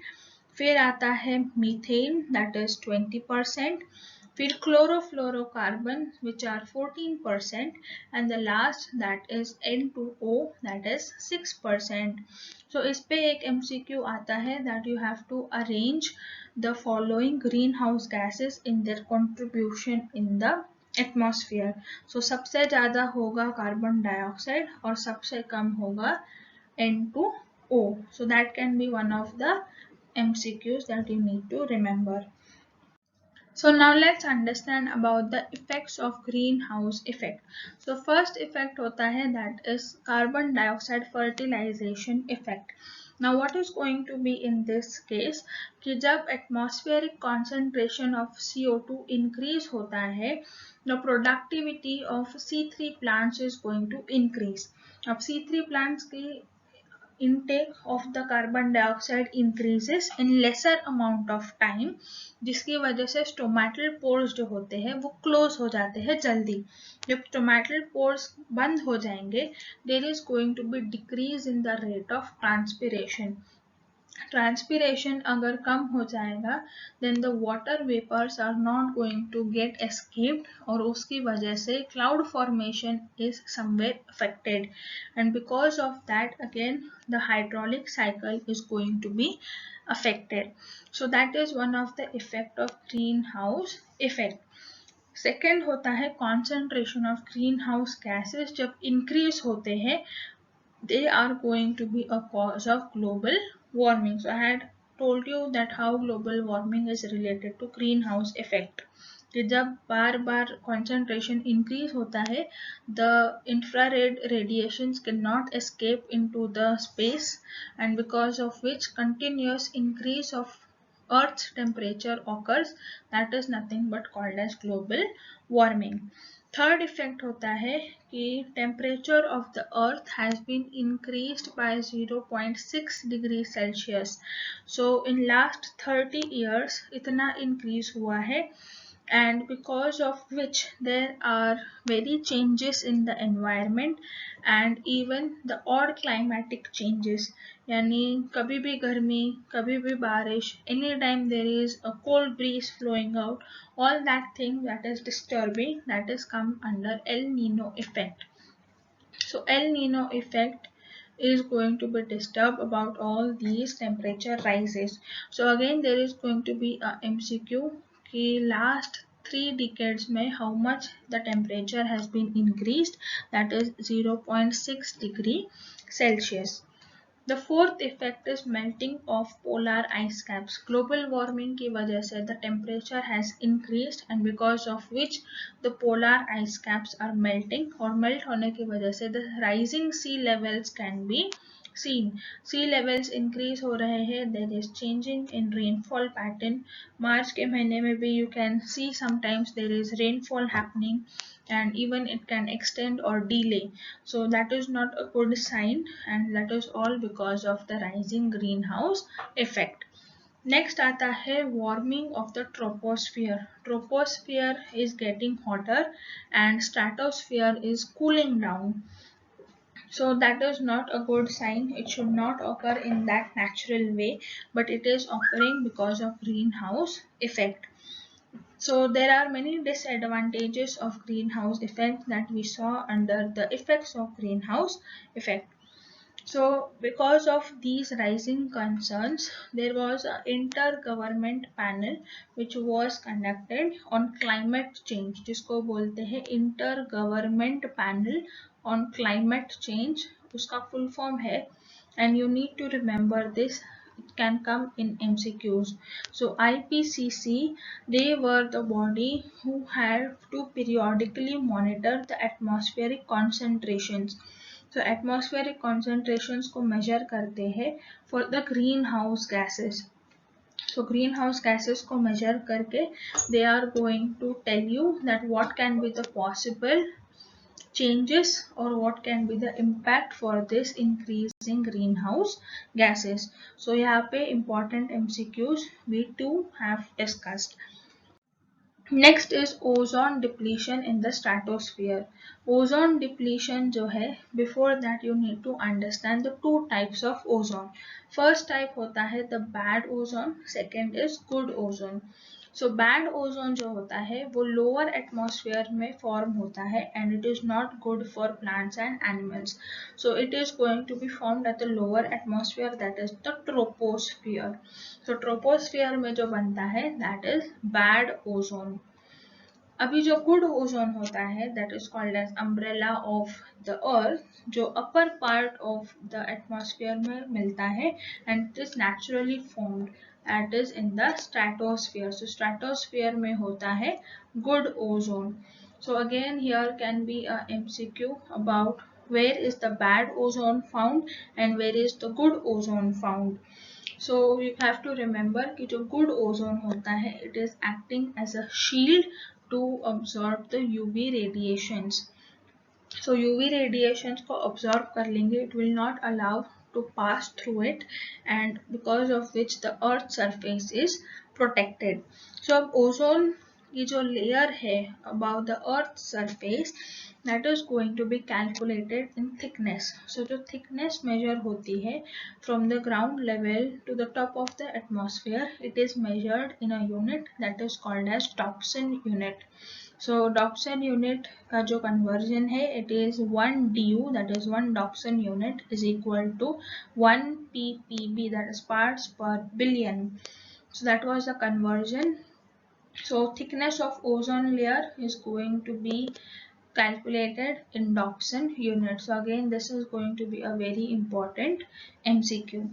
फिर आता है methane that is 20%. फिर chlorofluorocarbon which are 14%, and the last that is N2O that is 6%. So इस पे एक MCQ आता है that you have to arrange the following greenhouse gases in their contribution in the atmosphere. So सबसे ज़्यादा होगा carbon dioxide और सबसे कम होगा N2O. So that can be one of the MCQs that you need to remember. So now let's understand about the effects of greenhouse effect. So first effect होता है that is carbon dioxide fertilization effect. Now what is going to be in this case कि जब atmospheric concentration of CO2 increase होता है, the productivity of C3 plants is going to increase. अब C3 plants की intake of the carbon dioxide increases in lesser amount of time, जिसकी वजह से stomatal pores जो होते हैं वो close हो जाते हैं जल्दी. जब stomatal pores बंद हो जाएंगे, there is going to be decrease in the rate of transpiration. Transpiration अगर कम हो जाएगा then the water vapors are not going to get escaped, और उसकी वजह से cloud formation is somewhere affected, and because of that again the hydraulic cycle is going to be affected. So that is one of the effect of greenhouse effect. Second होता है concentration of greenhouse gases जब increase होते हैं, they are going to be a cause of global warming. So I had told you that how global warming is related to greenhouse effect. कि जब बार बार concentration increase होता है, the infrared radiations cannot escape into the space, and because of which continuous increase of Earth's temperature occurs, that is nothing but called as global warming. Third effect होता है कि temperature of the earth has been increased by 0.6 degree Celsius. So in last 30 years इतना increase हुआ है and because of which there are very changes in the environment and even the odd climatic changes. यानी कभी भी गर्मी, कभी भी बारिश, anytime there is a cold breeze flowing out, all that thing that is disturbing, that is come under El Nino effect. So El Nino effect is going to be disturbed about all these temperature rises. So again there is going to be a MCQ कि last 3 decades में how much the temperature has been increased, that is 0.6 degree Celsius. The fourth effect is melting of polar ice caps. Global warming की वजह से the temperature has increased and because of which the polar ice caps are melting, और melt होने की वजह से the rising sea levels can be seen. Sea levels increase हो रहे हैं, there is changing in rainfall pattern. मार्च के महीने में भी you can see sometimes there is rainfall happening and even it can extend or delay. So that is not a good sign and that is all because of the rising greenhouse effect. Next आता है warming of the troposphere. Troposphere is getting hotter and stratosphere is cooling down. So that is not a good sign. It should not occur in that natural way, but it is occurring because of greenhouse effect. So there are many disadvantages of greenhouse effect that we saw under the effects of greenhouse effect. So because of these rising concerns, there was an intergovernment panel which was conducted on climate change, जिसको बोलते हैं intergovernment panel on climate change. उसका full form है, and you need to remember this. It can come in MCQs. So IPCC, they were the body who had to periodically monitor the atmospheric concentrations. So atmospheric concentrations को measure करते हैं for the greenhouse gases. So greenhouse gases को measure करके they are going to tell you that what can be the possible changes or what can be the impact for this increasing greenhouse gases. So यहाँ पे important MCQs we too have discussed. Next is ozone depletion in the stratosphere. Ozone depletion जो है, before that you need to understand the two types of ozone. First type होता है the bad ozone, second is good ozone. So bad ozone जो होता है वो lower atmosphere में form होता है and it is not good for plants and animals. So it is going to be formed at the lower atmosphere, that is the troposphere. So troposphere में जो बनता है that is bad ozone. अभी जो good ozone होता है that is called as umbrella of the earth, जो upper part of the atmosphere में मिलता है and it is naturally formed at is in the stratosphere. So stratosphere में होता है good ozone. So again here can be a MCQ about where is the bad ozone found and where is the good ozone found. So you have to remember कि जो good ozone होता है it is acting as a shield to absorb the UV radiations. So UV radiations को absorb कर लेंगे, it will not allow to pass through it and because of which the earth surface is protected. So अब ozone की जो layer है above the earth surface, that is going to be calculated in thickness. So जो thickness measure होती है from the ground level to the top of the atmosphere, it is measured in a unit that is called as Dobson unit. So Dobson unit का जो conversion है it is 1 DU, that is 1 Dobson unit is equal to 1 ppb, that is parts per billion. So that was the conversion. So thickness of ozone layer is going to be calculated in Dobson unit. So again this is going to be a very important MCQ.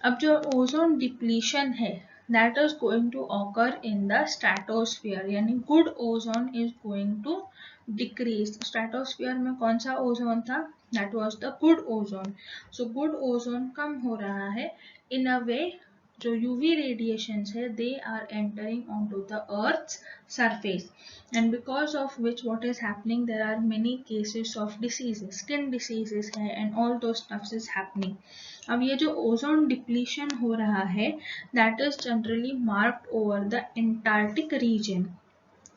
अब जो ozone depletion है that is going to occur in the stratosphere, यानी good ozone is going to decrease. Stratosphere में कौन सा ozone था, that was the good ozone. So good ozone कम हो रहा है in a way जो UV radiations है they are entering onto the earth's surface and because of which what is happening, there are many cases of diseases, skin diseases है and all those stuffs is happening. अब ये जो ozone depletion हो रहा है that is generally marked over the Antarctic region.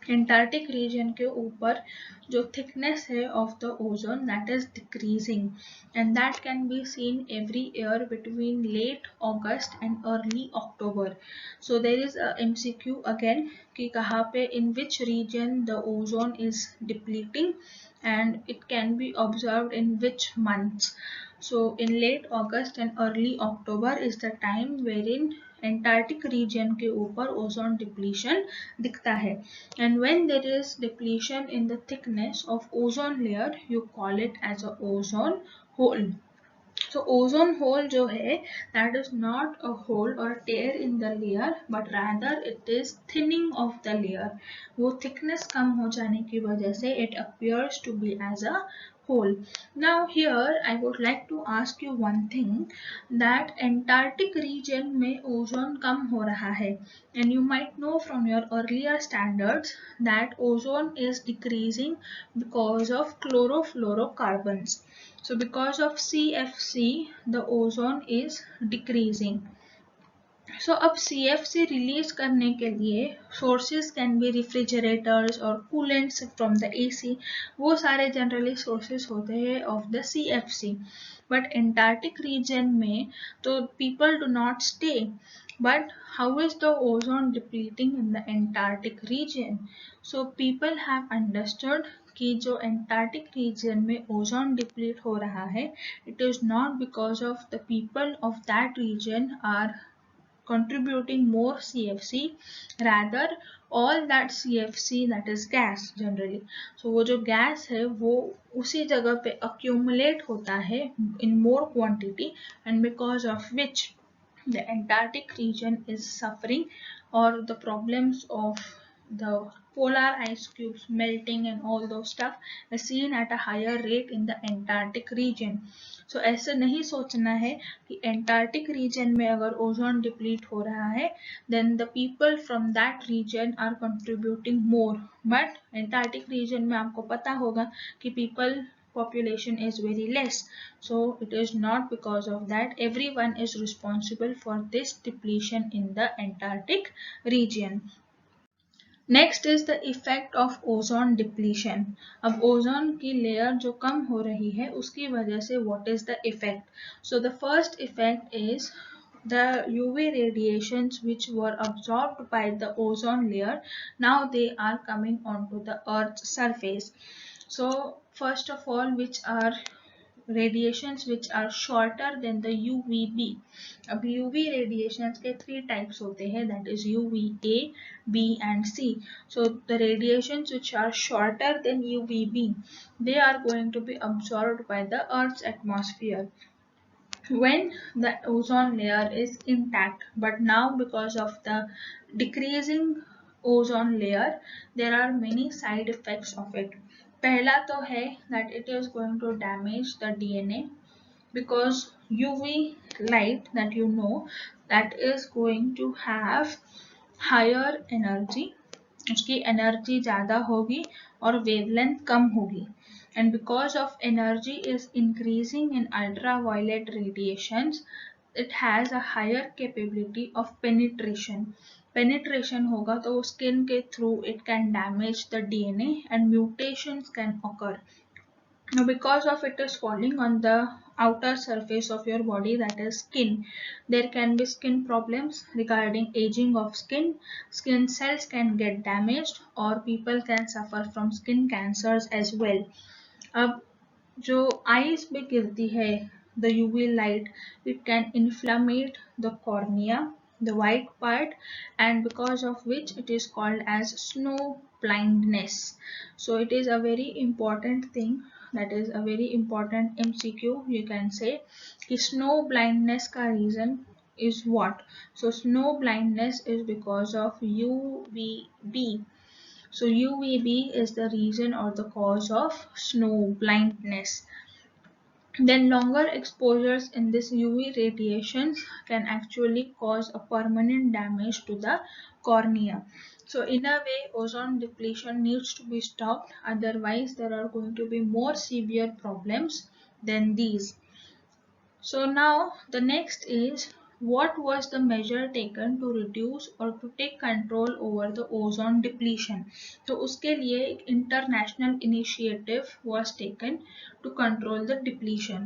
Antarctic region के ऊपर जो थिकनेस है of the ozone that is decreasing, and that can be seen every year between late August and early October. So there is a MCQ again कि कहाँ पे in which region the ozone is depleting and it can be observed in which months. So in late August and early October is the time wherein Antarctic region के ऊपर ozone depletion दिखता है. And when there is depletion in the thickness of ozone layer, you call it as a ozone hole. So ozone hole जो है that is not a hole or tear in the layer but rather it is thinning of the layer. वो thickness कम हो जाने की वजह से it appears to be as a hole. Now here I would like to ask you one thing, that Antarctic region में ozone कम हो रहा है, and you might know from your earlier standards that ozone is decreasing because of chlorofluorocarbons. So because of CFC, the ozone is decreasing. So अब CFC release करने के लिए sources can be refrigerators और coolants from the AC, वो सारे generally sources होते हैं of the CFC. But Antarctic region में तो people do not stay. But how is the ozone depleting in the Antarctic region? So people have understood कि जो Antarctic region में ozone deplete हो रहा है, it is not because of the people of that region are contributing more CFC, rather all that CFC that is gas generally. So वो जो gas है वो उसी जगह पे accumulate होता है in more quantity, and because of which the Antarctic region is suffering, or the problems of the polar ice cubes melting and all those stuff is seen at a higher rate in the Antarctic region. So ऐसे नहीं सोचना है कि Antarctic region में अगर ozone deplete हो रहा है then the people from that region are contributing more. But Antarctic region में आपको पता होगा कि people population is very less, so it is not because of that. Everyone is responsible for this depletion in the Antarctic region. Next is the effect of ozone depletion. अब ozone की layer जो कम हो रही है उसकी वजह से what is the effect? So the first effect is the UV radiations which were absorbed by the ozone layer, now they are coming onto the earth's surface. So first of all, which are radiations which are shorter than the UVB. अब UV radiations के 3 types होते हैं, that is UVA, B and C. So the radiations which are shorter than UVB, they are going to be absorbed by the Earth's atmosphere when the ozone layer is intact. But now because of the decreasing ozone layer, there are many side effects of it. पहला तो है that it is going to damage the DNA, because UV light that you know that is going to have higher energy, उसकी energy ज़्यादा होगी और wavelength कम होगी. And because of energy is increasing in ultraviolet radiations, it has a higher capability of penetration. Penetration होगा तो skin के through it can damage the DNA and mutations can occur. Now because of it is falling on the outer surface of your body, that is skin, there can be skin problems regarding aging of skin. Skin cells can get damaged or people can suffer from skin cancers as well. अब जो eyes पे गिरती है the UV light, it can inflammate the cornea, the white part, and because of which it is called as snow blindness. So it is a very important thing, that is a very important MCQ you can say कि snow blindness का reason is what? So snow blindness is because of UVB. So UVB is the reason or the cause of snow blindness. Then longer exposures in this UV radiations can actually cause a permanent damage to the cornea. So in a way, ozone depletion needs to be stopped, otherwise there are going to be more severe problems than these. So now the next is what was the measure taken to reduce or to take control over the ozone depletion. तो उसके लिए एक international initiative was taken to control the depletion.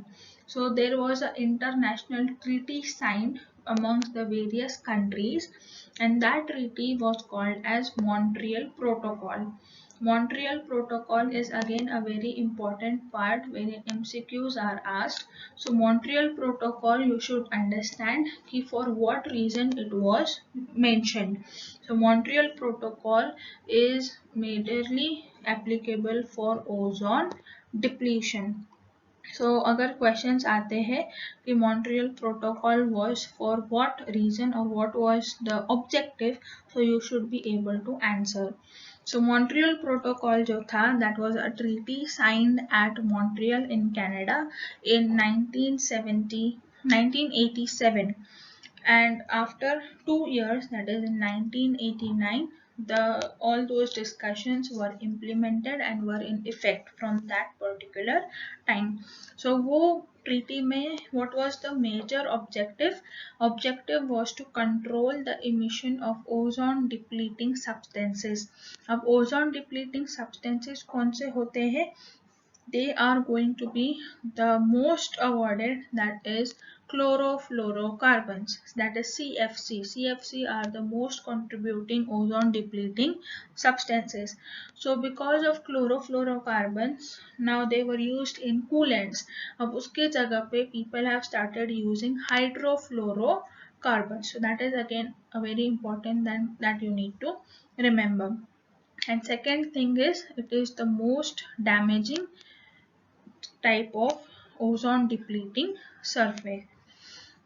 So there was an international treaty signed amongst the various countries, and that treaty was called as Montreal Protocol. Montreal Protocol is again a very important part when MCQs are asked. So Montreal Protocol, you should understand कि for what reason it was mentioned. So Montreal Protocol is majorly applicable for ozone depletion. So अगर questions आते हैं कि Montreal Protocol was for what reason or what was the objective, so you should be able to answer. So Montreal Protocol जो था, that was a treaty signed at Montreal in Canada in 1987, and after 2 years, that is in 1989, all those discussions were implemented and were in effect from that particular time. So वो treaty में what was the major objective? Objective was to control the emission of ozone depleting substances. अब ozone depleting substances कौन से होते हैं? They are going to be the most avoided, that is chlorofluorocarbons, that is CFC. CFC are the most contributing ozone depleting substances. So because of chlorofluorocarbons, now they were used in coolants. अब उसके जगह पे people have started using hydrofluorocarbons. So that is again a very important that you need to remember. And second thing is, it is the most damaging type of ozone depleting surface.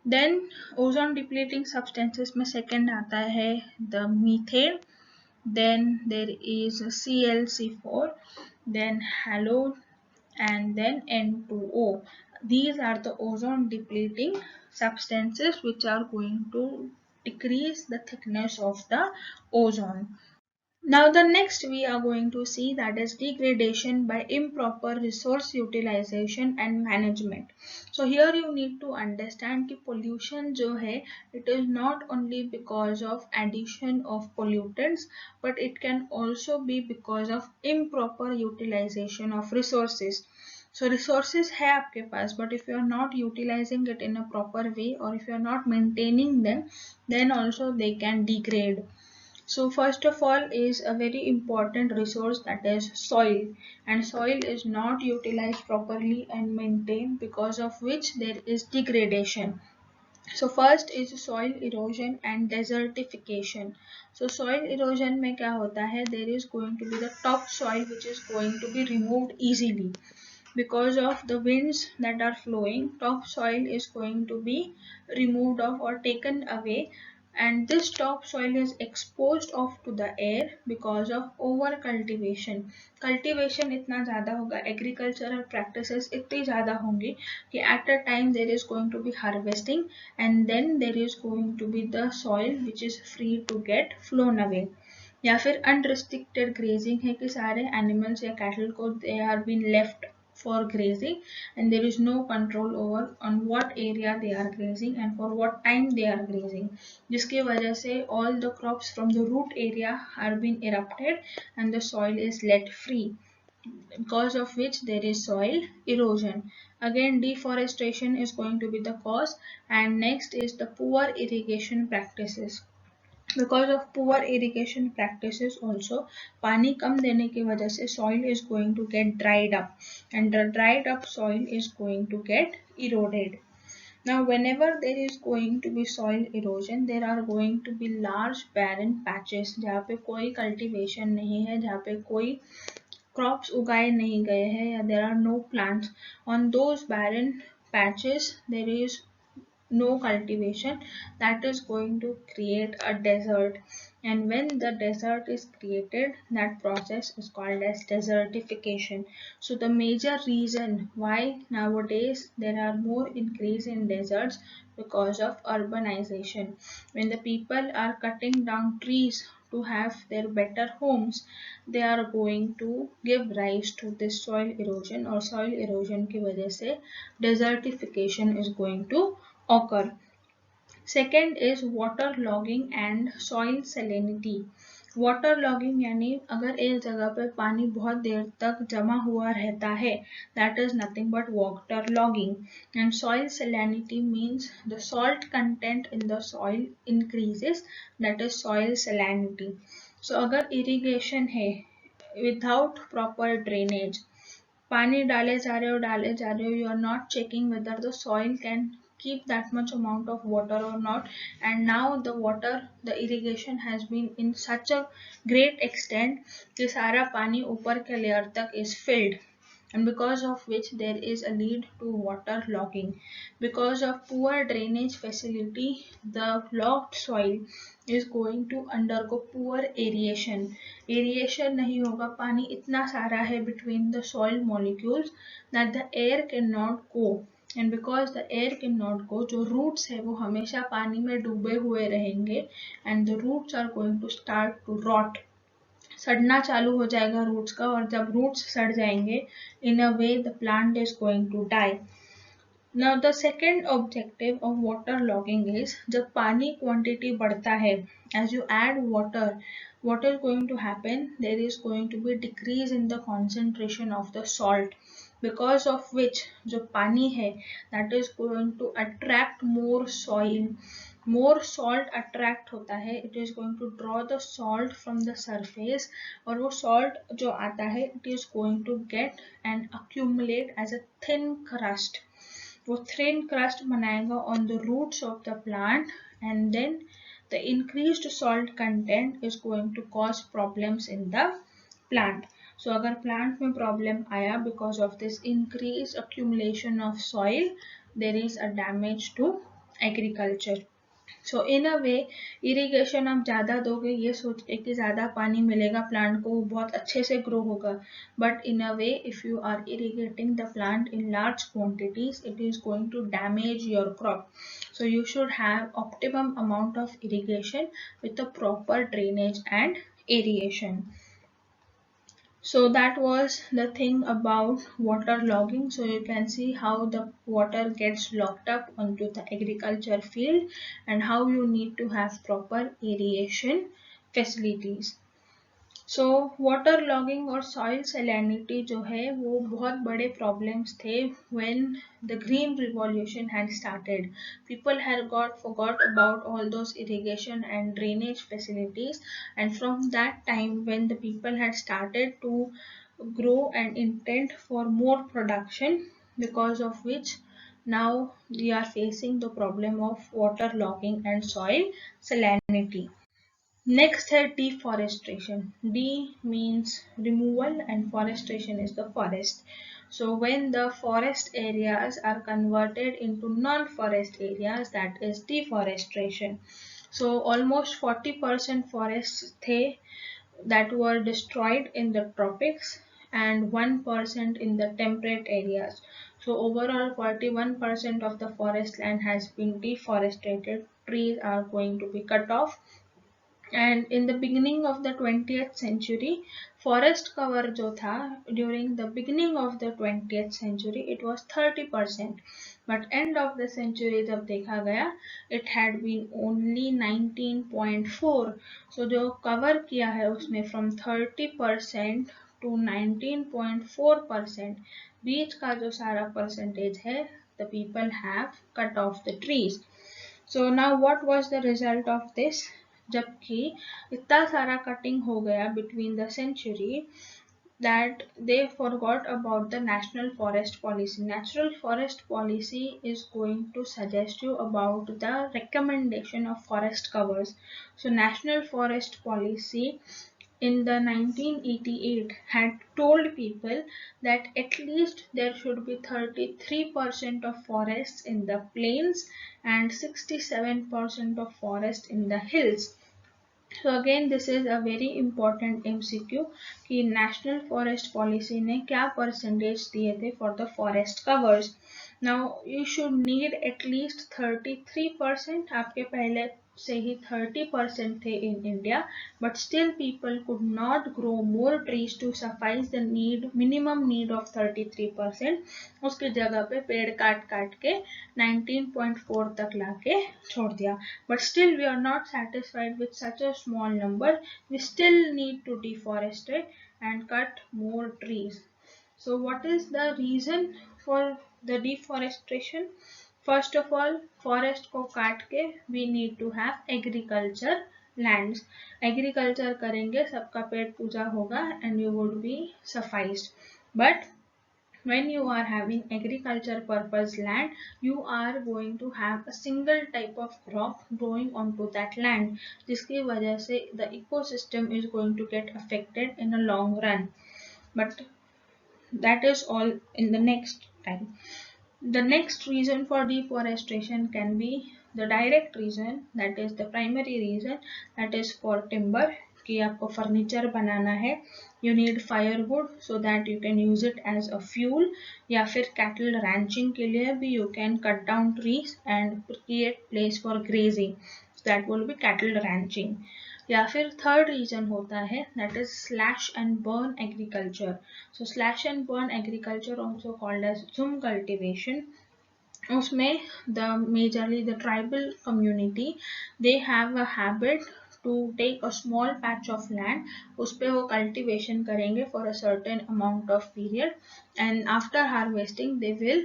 Then ozone depleting substances में second आता है the methane, then there is ClC4, then halode, and then N2O. These are the ozone depleting substances which are going to decrease the thickness of the ozone. Now the next we are going to see, that is degradation by improper resource utilization and management. So here you need to understand कि pollution जो है, it is not only because of addition of pollutants, but it can also be because of improper utilization of resources. So resources है आपके पास, but if you are not utilizing it in a proper way, or if you are not maintaining them, then also they can degrade. So first of all is a very important resource, that is soil, and soil is not utilized properly and maintained, because of which there is degradation. So first is soil erosion and desertification. So soil erosion में क्या होता है? There is going to be the topsoil which is going to be removed easily. Because of the winds that are flowing, topsoil is going to be removed off or taken away, and this topsoil is exposed off to the air because of over cultivation. Cultivation इतना ज़्यादा होगा, agricultural practices इतनी ज़्यादा होंगी कि at a time there is going to be harvesting, and then there is going to be the soil which is free to get flown away. या फिर unrestricted grazing है कि सारे animals या cattle को they are being left for grazing, and there is no control over on what area they are grazing and for what time they are grazing, जिसकी वजह से all the crops from the root area are being erupted and the soil is let free, because of which there is soil erosion. Again deforestation is going to be the cause, and next is the poor irrigation practices. Because of poor irrigation practices also, पानी कम देने की वजह से soil is going to get dried up, and the dried up soil is going to get eroded. Now whenever there is going to be soil erosion, there are going to be large barren patches जहाँ पे कोई cultivation नहीं है, जहाँ पे कोई crops उगाए नहीं गए हैं, या there are no plants. On those barren patches there is no cultivation, that is going to create a desert, and when the desert is created, that process is called as desertification. So the major reason why nowadays there are more increase in deserts, because of urbanization. When the people are cutting down trees to have their better homes, they are going to give rise to this soil erosion, or soil erosion की वजह से desertification is going to occur. Second is water logging and soil salinity. Water logging यानी अगर एक जगह पर पानी बहुत देर तक जमा हुआ रहता है, that is nothing but water logging. And soil salinity means the salt content in the soil increases, that is soil salinity. So अगर इरिगेशन है विदाउट प्रॉपर ड्रेनेज, पानी डाले जा रहे हो, you are not checking whether the soil can keep that much amount of water or not, and now the irrigation has been in such a great extent कि सारा पानी ऊपर के लेयर तक is filled, and because of which there is a lead to water logging. Because of poor drainage facility, the logged soil is going to undergo poor aeration. Aeration नहीं होगा, पानी इतना सारा है between the soil molecules that the air cannot go, and because the air cannot go, जो roots है वो हमेशा पानी में डूबे हुए रहेंगे, and the roots are going to start to rot. सड़ना चालू हो जाएगा रूट्स का, और जब रूट्स सड़ जाएंगे, in a way the plant is going to die. Now the second objective of water logging is, जब पानी क्वांटिटी बढ़ता है, as you add water, what is going to happen, there is going to be decrease in the concentration of the salt, because of which जो पानी है that is going to attract more soil, more salt attract होता है, it is going to draw the salt from the surface, और वो salt जो आता है it is going to get and accumulate as a thin crust, वो thin crust बनाएगा on the roots of the plant, and then the increased salt content is going to cause problems in the plant. So अगर plant में problem आया because of this increased accumulation of soil, there is a damage to agriculture. So in a way irrigation आप ज़्यादा दोगे ये सोच के कि ज़्यादा पानी मिलेगा प्लांट को, बहुत अच्छे से ग्रो होगा, but in a way if you are irrigating the plant in large quantities, it is going to damage your crop. So you should have optimum amount of irrigation with a proper drainage and aeration. So that was the thing about water logging. So you can see how the water gets locked up onto the agriculture field and how you need to have proper aeration facilities. So water logging और soil salinity जो है वो बहुत बड़े problems थे when the green revolution had started. People had got forgot about all those irrigation and drainage facilities, and from that time when the people had started to grow and intent for more production, because of which now we are facing the problem of water logging and soil salinity. Next है deforestation. D means removal and forestation is the forest. So when the forest areas are converted into non-forest areas, that is deforestation. So almost 40% forests थे that were destroyed in the tropics and 1% in the temperate areas. So overall 41% of the forest land has been deforested. Trees are going to be cut off. And in the beginning of the 20th century, forest cover जो था during the beginning of the 20th century it was 30%, but end of the century जब देखा गया it had been only 19.4. so जो cover किया है उसने from 30% to 19.4%, बीच का जो सारा percentage है the people have cut off the trees. So now what was the result of this? जबकि इतना सारा कटिंग हो गया between the century that they forgot about the national forest policy. Natural forest policy is going to suggest you about the recommendation of forest covers. So national forest policy in the 1988 had told people that at least there should be 33% of forests in the plains and 67% of forest in the hills. So again this is a very important MCQ कि national forest policy ने क्या percentage दिए थे for the forest covers. Now you should need at least 33%. आपके पहले से ही 30% थे in India, but still people could not grow more trees to suffice the minimum need of 33%. उसकी जगह पे पेड़ काट काट के 19.4 तक लाके छोड़ दिया. But still we are not satisfied with such a small number. We still need to deforestate and cut more trees. So what is the reason for the deforestation? First of all, forest को काट के we need to have agriculture lands. Agriculture करेंगे, सबका पेट पूजा होगा and you would be sufficed. But when you are having agriculture purpose land, you are going to have a single type of crop growing onto that land, जिसकी वजह से the ecosystem is going to get affected in a long run. But that is all in the next time. The next reason for deforestation can be the direct reason, that is the primary reason, that is for timber. कि आपको furniture बनाना है, you need firewood so that you can use it as a fuel, या फिर cattle ranching के लिए भी you can cut down trees and create place for grazing, that will be cattle ranching. या फिर थर्ड रीजन होता है, that is slash and burn agriculture. So slash and burn agriculture, also called as zoom cultivation. उसमें majorly the tribal community, they have a habit to take a small patch of land, उस पे वो cultivation करेंगे for a certain amount of period, and after harvesting they will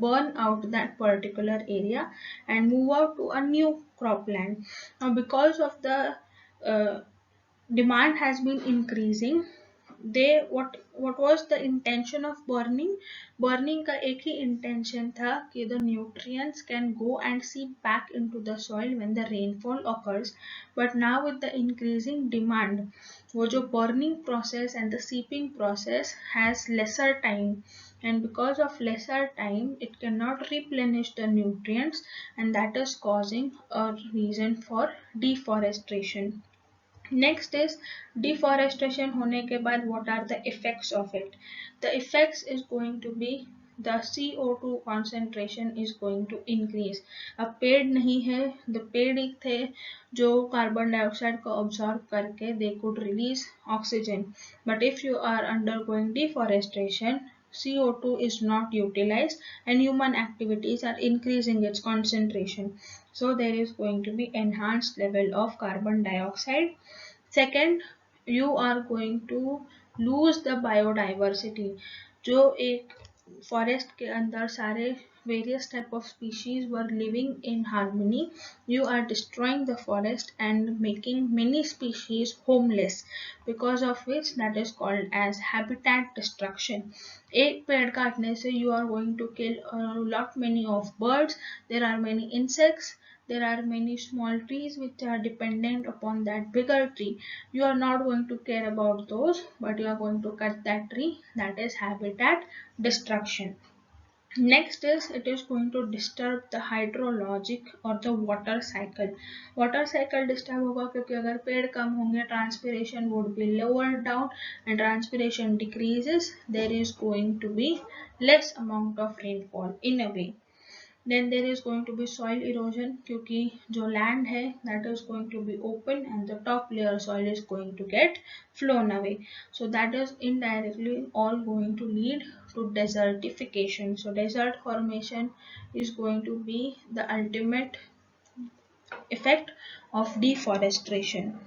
burn out that particular area and move out to a new cropland. Now because of the uh, demand has been increasing, they what was the intention of burning का एक ही intention था कि the nutrients can go and seep back into the soil when the rainfall occurs. But now with the increasing demand, वो जो burning process and the seeping process has lesser time, and because of lesser time it cannot replenish the nutrients, and that is causing a reason for deforestation. Next is deforestation होने के बाद what are the effects of it? The effects is going to be the CO2 concentration is going to increase. अब पेड़ नहीं है, the पेड़ ही थे जो कार्बन डाइऑक्साइड को ऑब्जॉर्व करके they could release oxygen. But if you are undergoing deforestation, CO2 is not utilized and human activities are increasing its concentration. So there is going to be enhanced level of carbon dioxide. Second, you are going to lose the biodiversity. जो एक forest के अंदर सारे various type of species were living in harmony, you are destroying the forest and making many species homeless, because of which that is called as habitat destruction. एक पेड़ काटने से you are going to kill a lot many of birds, there are many insects, there are many small trees which are dependent upon that bigger tree. You are not going to care about those, but you are going to cut that tree. That is habitat destruction. Next is it is going to disturb the hydrologic or the water cycle. Water cycle disturb होगा क्योंकि अगर पेड़ कम होंगे transpiration would be lowered down, and transpiration decreases, there is going to be less amount of rainfall in a way. Then there is going to be soil erosion क्योंकि जो land है that is going to be open and the top layer soil is going to get flown away. So that is indirectly all going to lead to desertification. So desert formation is going to be the ultimate effect of deforestation.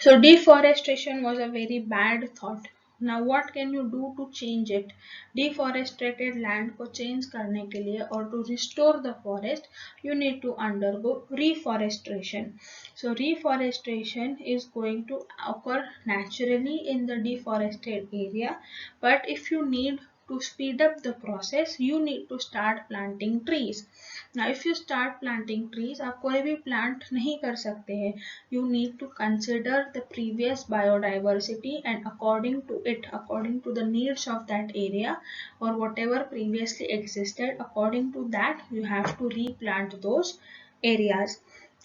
So deforestation was a very bad thought. Now what can you do to change it? Deforested land को change करने के लिए or to restore the forest, you need to undergo reforestation. So reforestation is going to occur naturally in the deforested area, but if you need to speed up the process, you need to start planting trees. Now if you start planting trees, आप कोई भी plant नहीं कर सकते हैं. You need to consider the previous biodiversity and according to it, according to the needs of that area or whatever previously existed, according to that you have to replant those areas.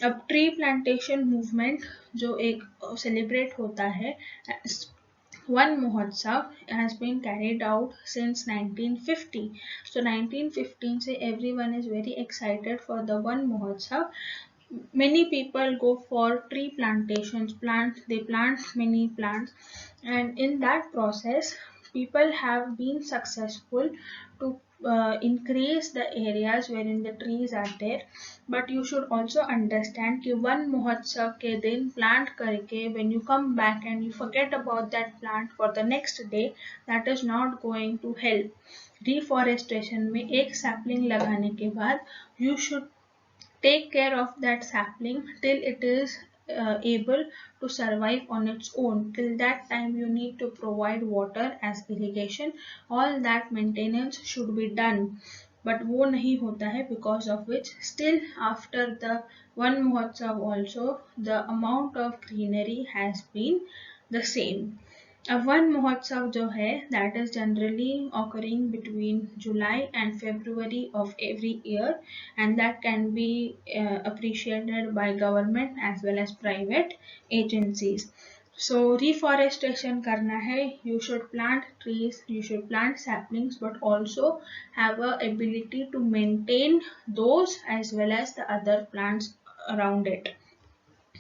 अब tree plantation movement जो एक celebrate होता है, One Mahotsav has been carried out since 1950. So 1915 से everyone is very excited for the One Mahotsav. many people go for tree plantations, they plant many plants, and in that process people have been successful to increase the areas wherein the trees are there. But you should also understand कि one महोत्सव के दिन plant करके when you come back and you forget about that plant for the next day, that is not going to help. Reforestation में एक sapling लगाने के बाद you should take care of that sapling till it is able to survive on its own. Till that time you need to provide water as irrigation. All that maintenance should be done. But वो नहीं होता है, because of which still after the one mahotsav also the amount of greenery has been the same. अब one महोत्सव जो है that is generally occurring between July and February of every year, and that can be appreciated by government as well as private agencies. So reforestation करना है, you should plant trees, you should plant saplings, but also have a ability to maintain those as well as the other plants around it.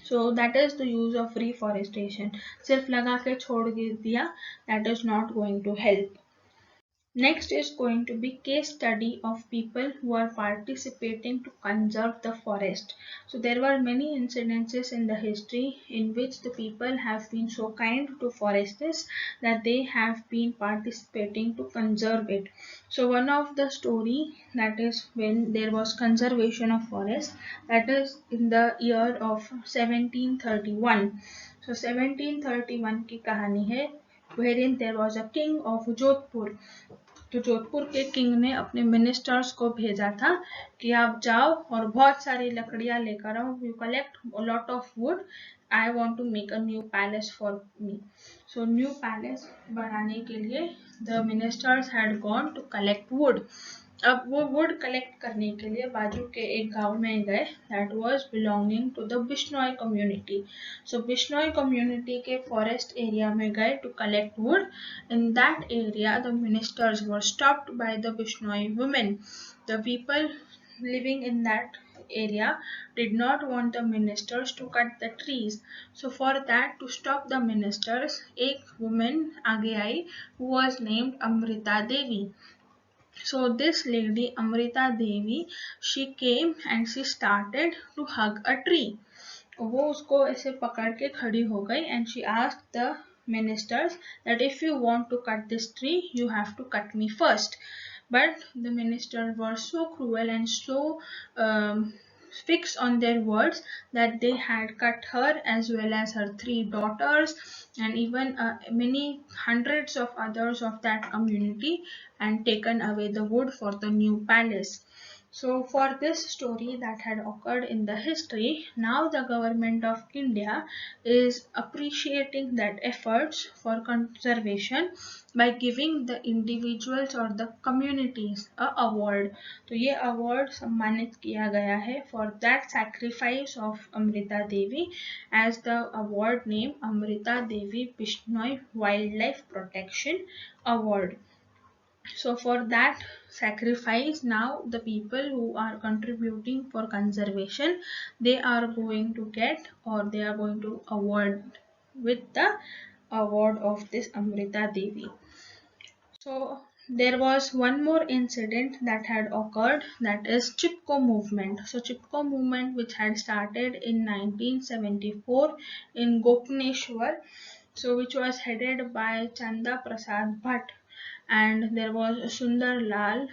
So that is the use of reforestation. सिर्फ लगा के छोड़ दिया, that is not going to help. Next is going to be case study of people who are participating to conserve the forest. So there were many incidences in the history in which the people have been so kind to forests that they have been participating to conserve it. So one of the story, that is when there was conservation of forest, that is in the year of 1731. So 1731 की कहानी है, wherein there was a king of Jodhpur. तो जोधपुर के king ने अपने ministers को भेजा था कि आप जाओ और बहुत सारी लकड़ियां लेकर आओ, you collect lot of wood, I want to make a new palace for me. So new palace बनाने के लिए the ministers had gone to collect wood. अब वो वुड कलेक्ट करने के लिए बाजू के एक गांव में गए, that was belonging to the Bishnoi community. So Bishnoi community के फॉरेस्ट एरिया में गए to collect wood. In that area the ministers were stopped by the Bishnoi women. The people living in that area did not want the ministers to cut the trees. So for that, to stop the ministers, एक woman आगे आई who was named Amrita Devi. So this lady Amrita Devi, she came and she started to hug a tree. वो उसको ऐसे पकड़ के खड़ी हो गई, and she asked the ministers that if you want to cut this tree, you have to cut me first. But the ministers were so cruel and so fixed on their words that they had cut her as well as her three daughters and even many hundreds of others of that community, and taken away the wood for the new palace. So for this story that had occurred in the history, now the government of India is appreciating that efforts for conservation by giving the individuals or the communities a award. तो ये award सम्मानित किया गया है for that sacrifice of Amrita Devi, as the award name Amrita Devi Bishnoi Wildlife Protection Award. So for that sacrifice, now the people who are contributing for conservation, they are going to get, or they are going to award with the award of this Amrita Devi. So there was one more incident that had occurred, that is Chipko movement. So Chipko movement, which had started in 1974 in Gopneshwar, so which was headed by Chanda Prasad Bhatt, and there was Sundar Lal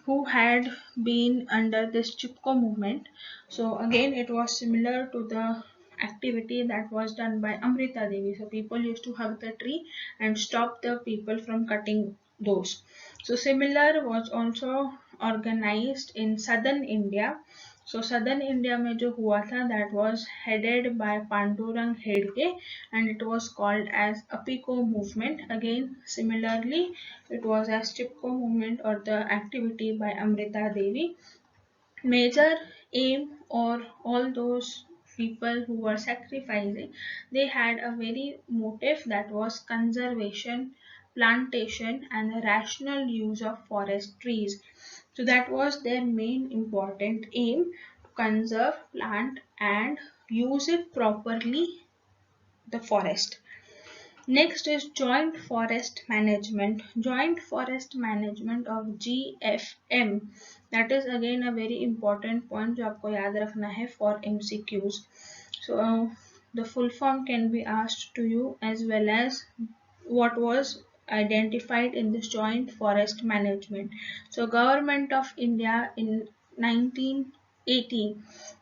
who had been under this Chipko movement. So again it was similar to the activity that was done by Amrita Devi. So people used to hug the tree and stop the people from cutting those. So similar was also organized in southern India. So southern India में जो हुआ था, that was headed by Pandurang Hedge, and it was called as Apiko movement. Again similarly it was as Chipko movement or the activity by Amrita Devi. Major aim, or all those people who were sacrificing, they had a very motive, that was conservation, plantation and rational use of forest trees. So that was their main important aim, conserve, plant and use it properly the forest. Next is joint forest management. Joint forest management of GFM. That is again a very important point जो आपको याद रखना है for MCQs. So the full form can be asked to you, as well as what was identified in this joint forest management. So government of India in 1980,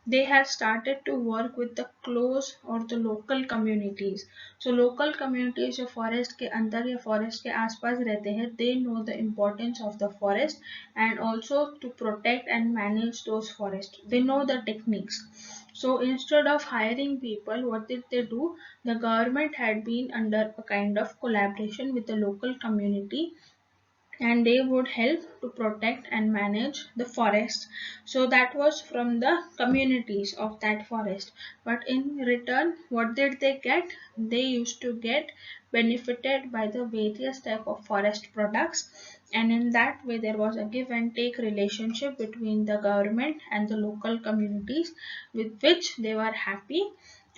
they had started to work with the close or the local communities. So local communities जो forest के अंदर या forest के आसपास रहते हैं, they know the importance of the forest and also to protect and manage those forests. They know the techniques. So instead of hiring people, what did they do? The government had been under a kind of collaboration with the local community, and they would help to protect and manage the forest. So that was from the communities of that forest. But in return, what did they get? They used to get benefited by the various type of forest products, and in that way there was a give and take relationship between the government and the local communities, with which they were happy,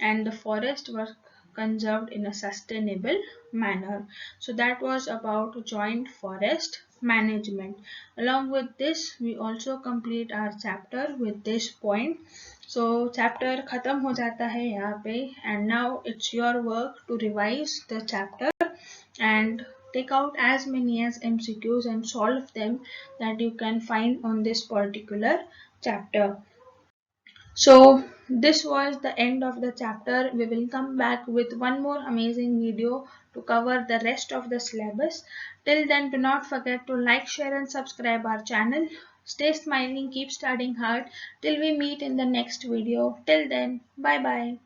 and the forest was conserved in a sustainable manner. So that was about joint forest management. Along with this, we also complete our chapter with this point. So chapter खत्म हो जाता है यहाँ पे, and now it's your work to revise the chapter and take out as many as MCQs and solve them that you can find on this particular chapter. So this was the end of the chapter. We will come back with one more amazing video to cover the rest of the syllabus. Till then, do not forget to like, share and subscribe our channel. Stay smiling, keep studying hard till we meet in the next video. Till then, bye bye.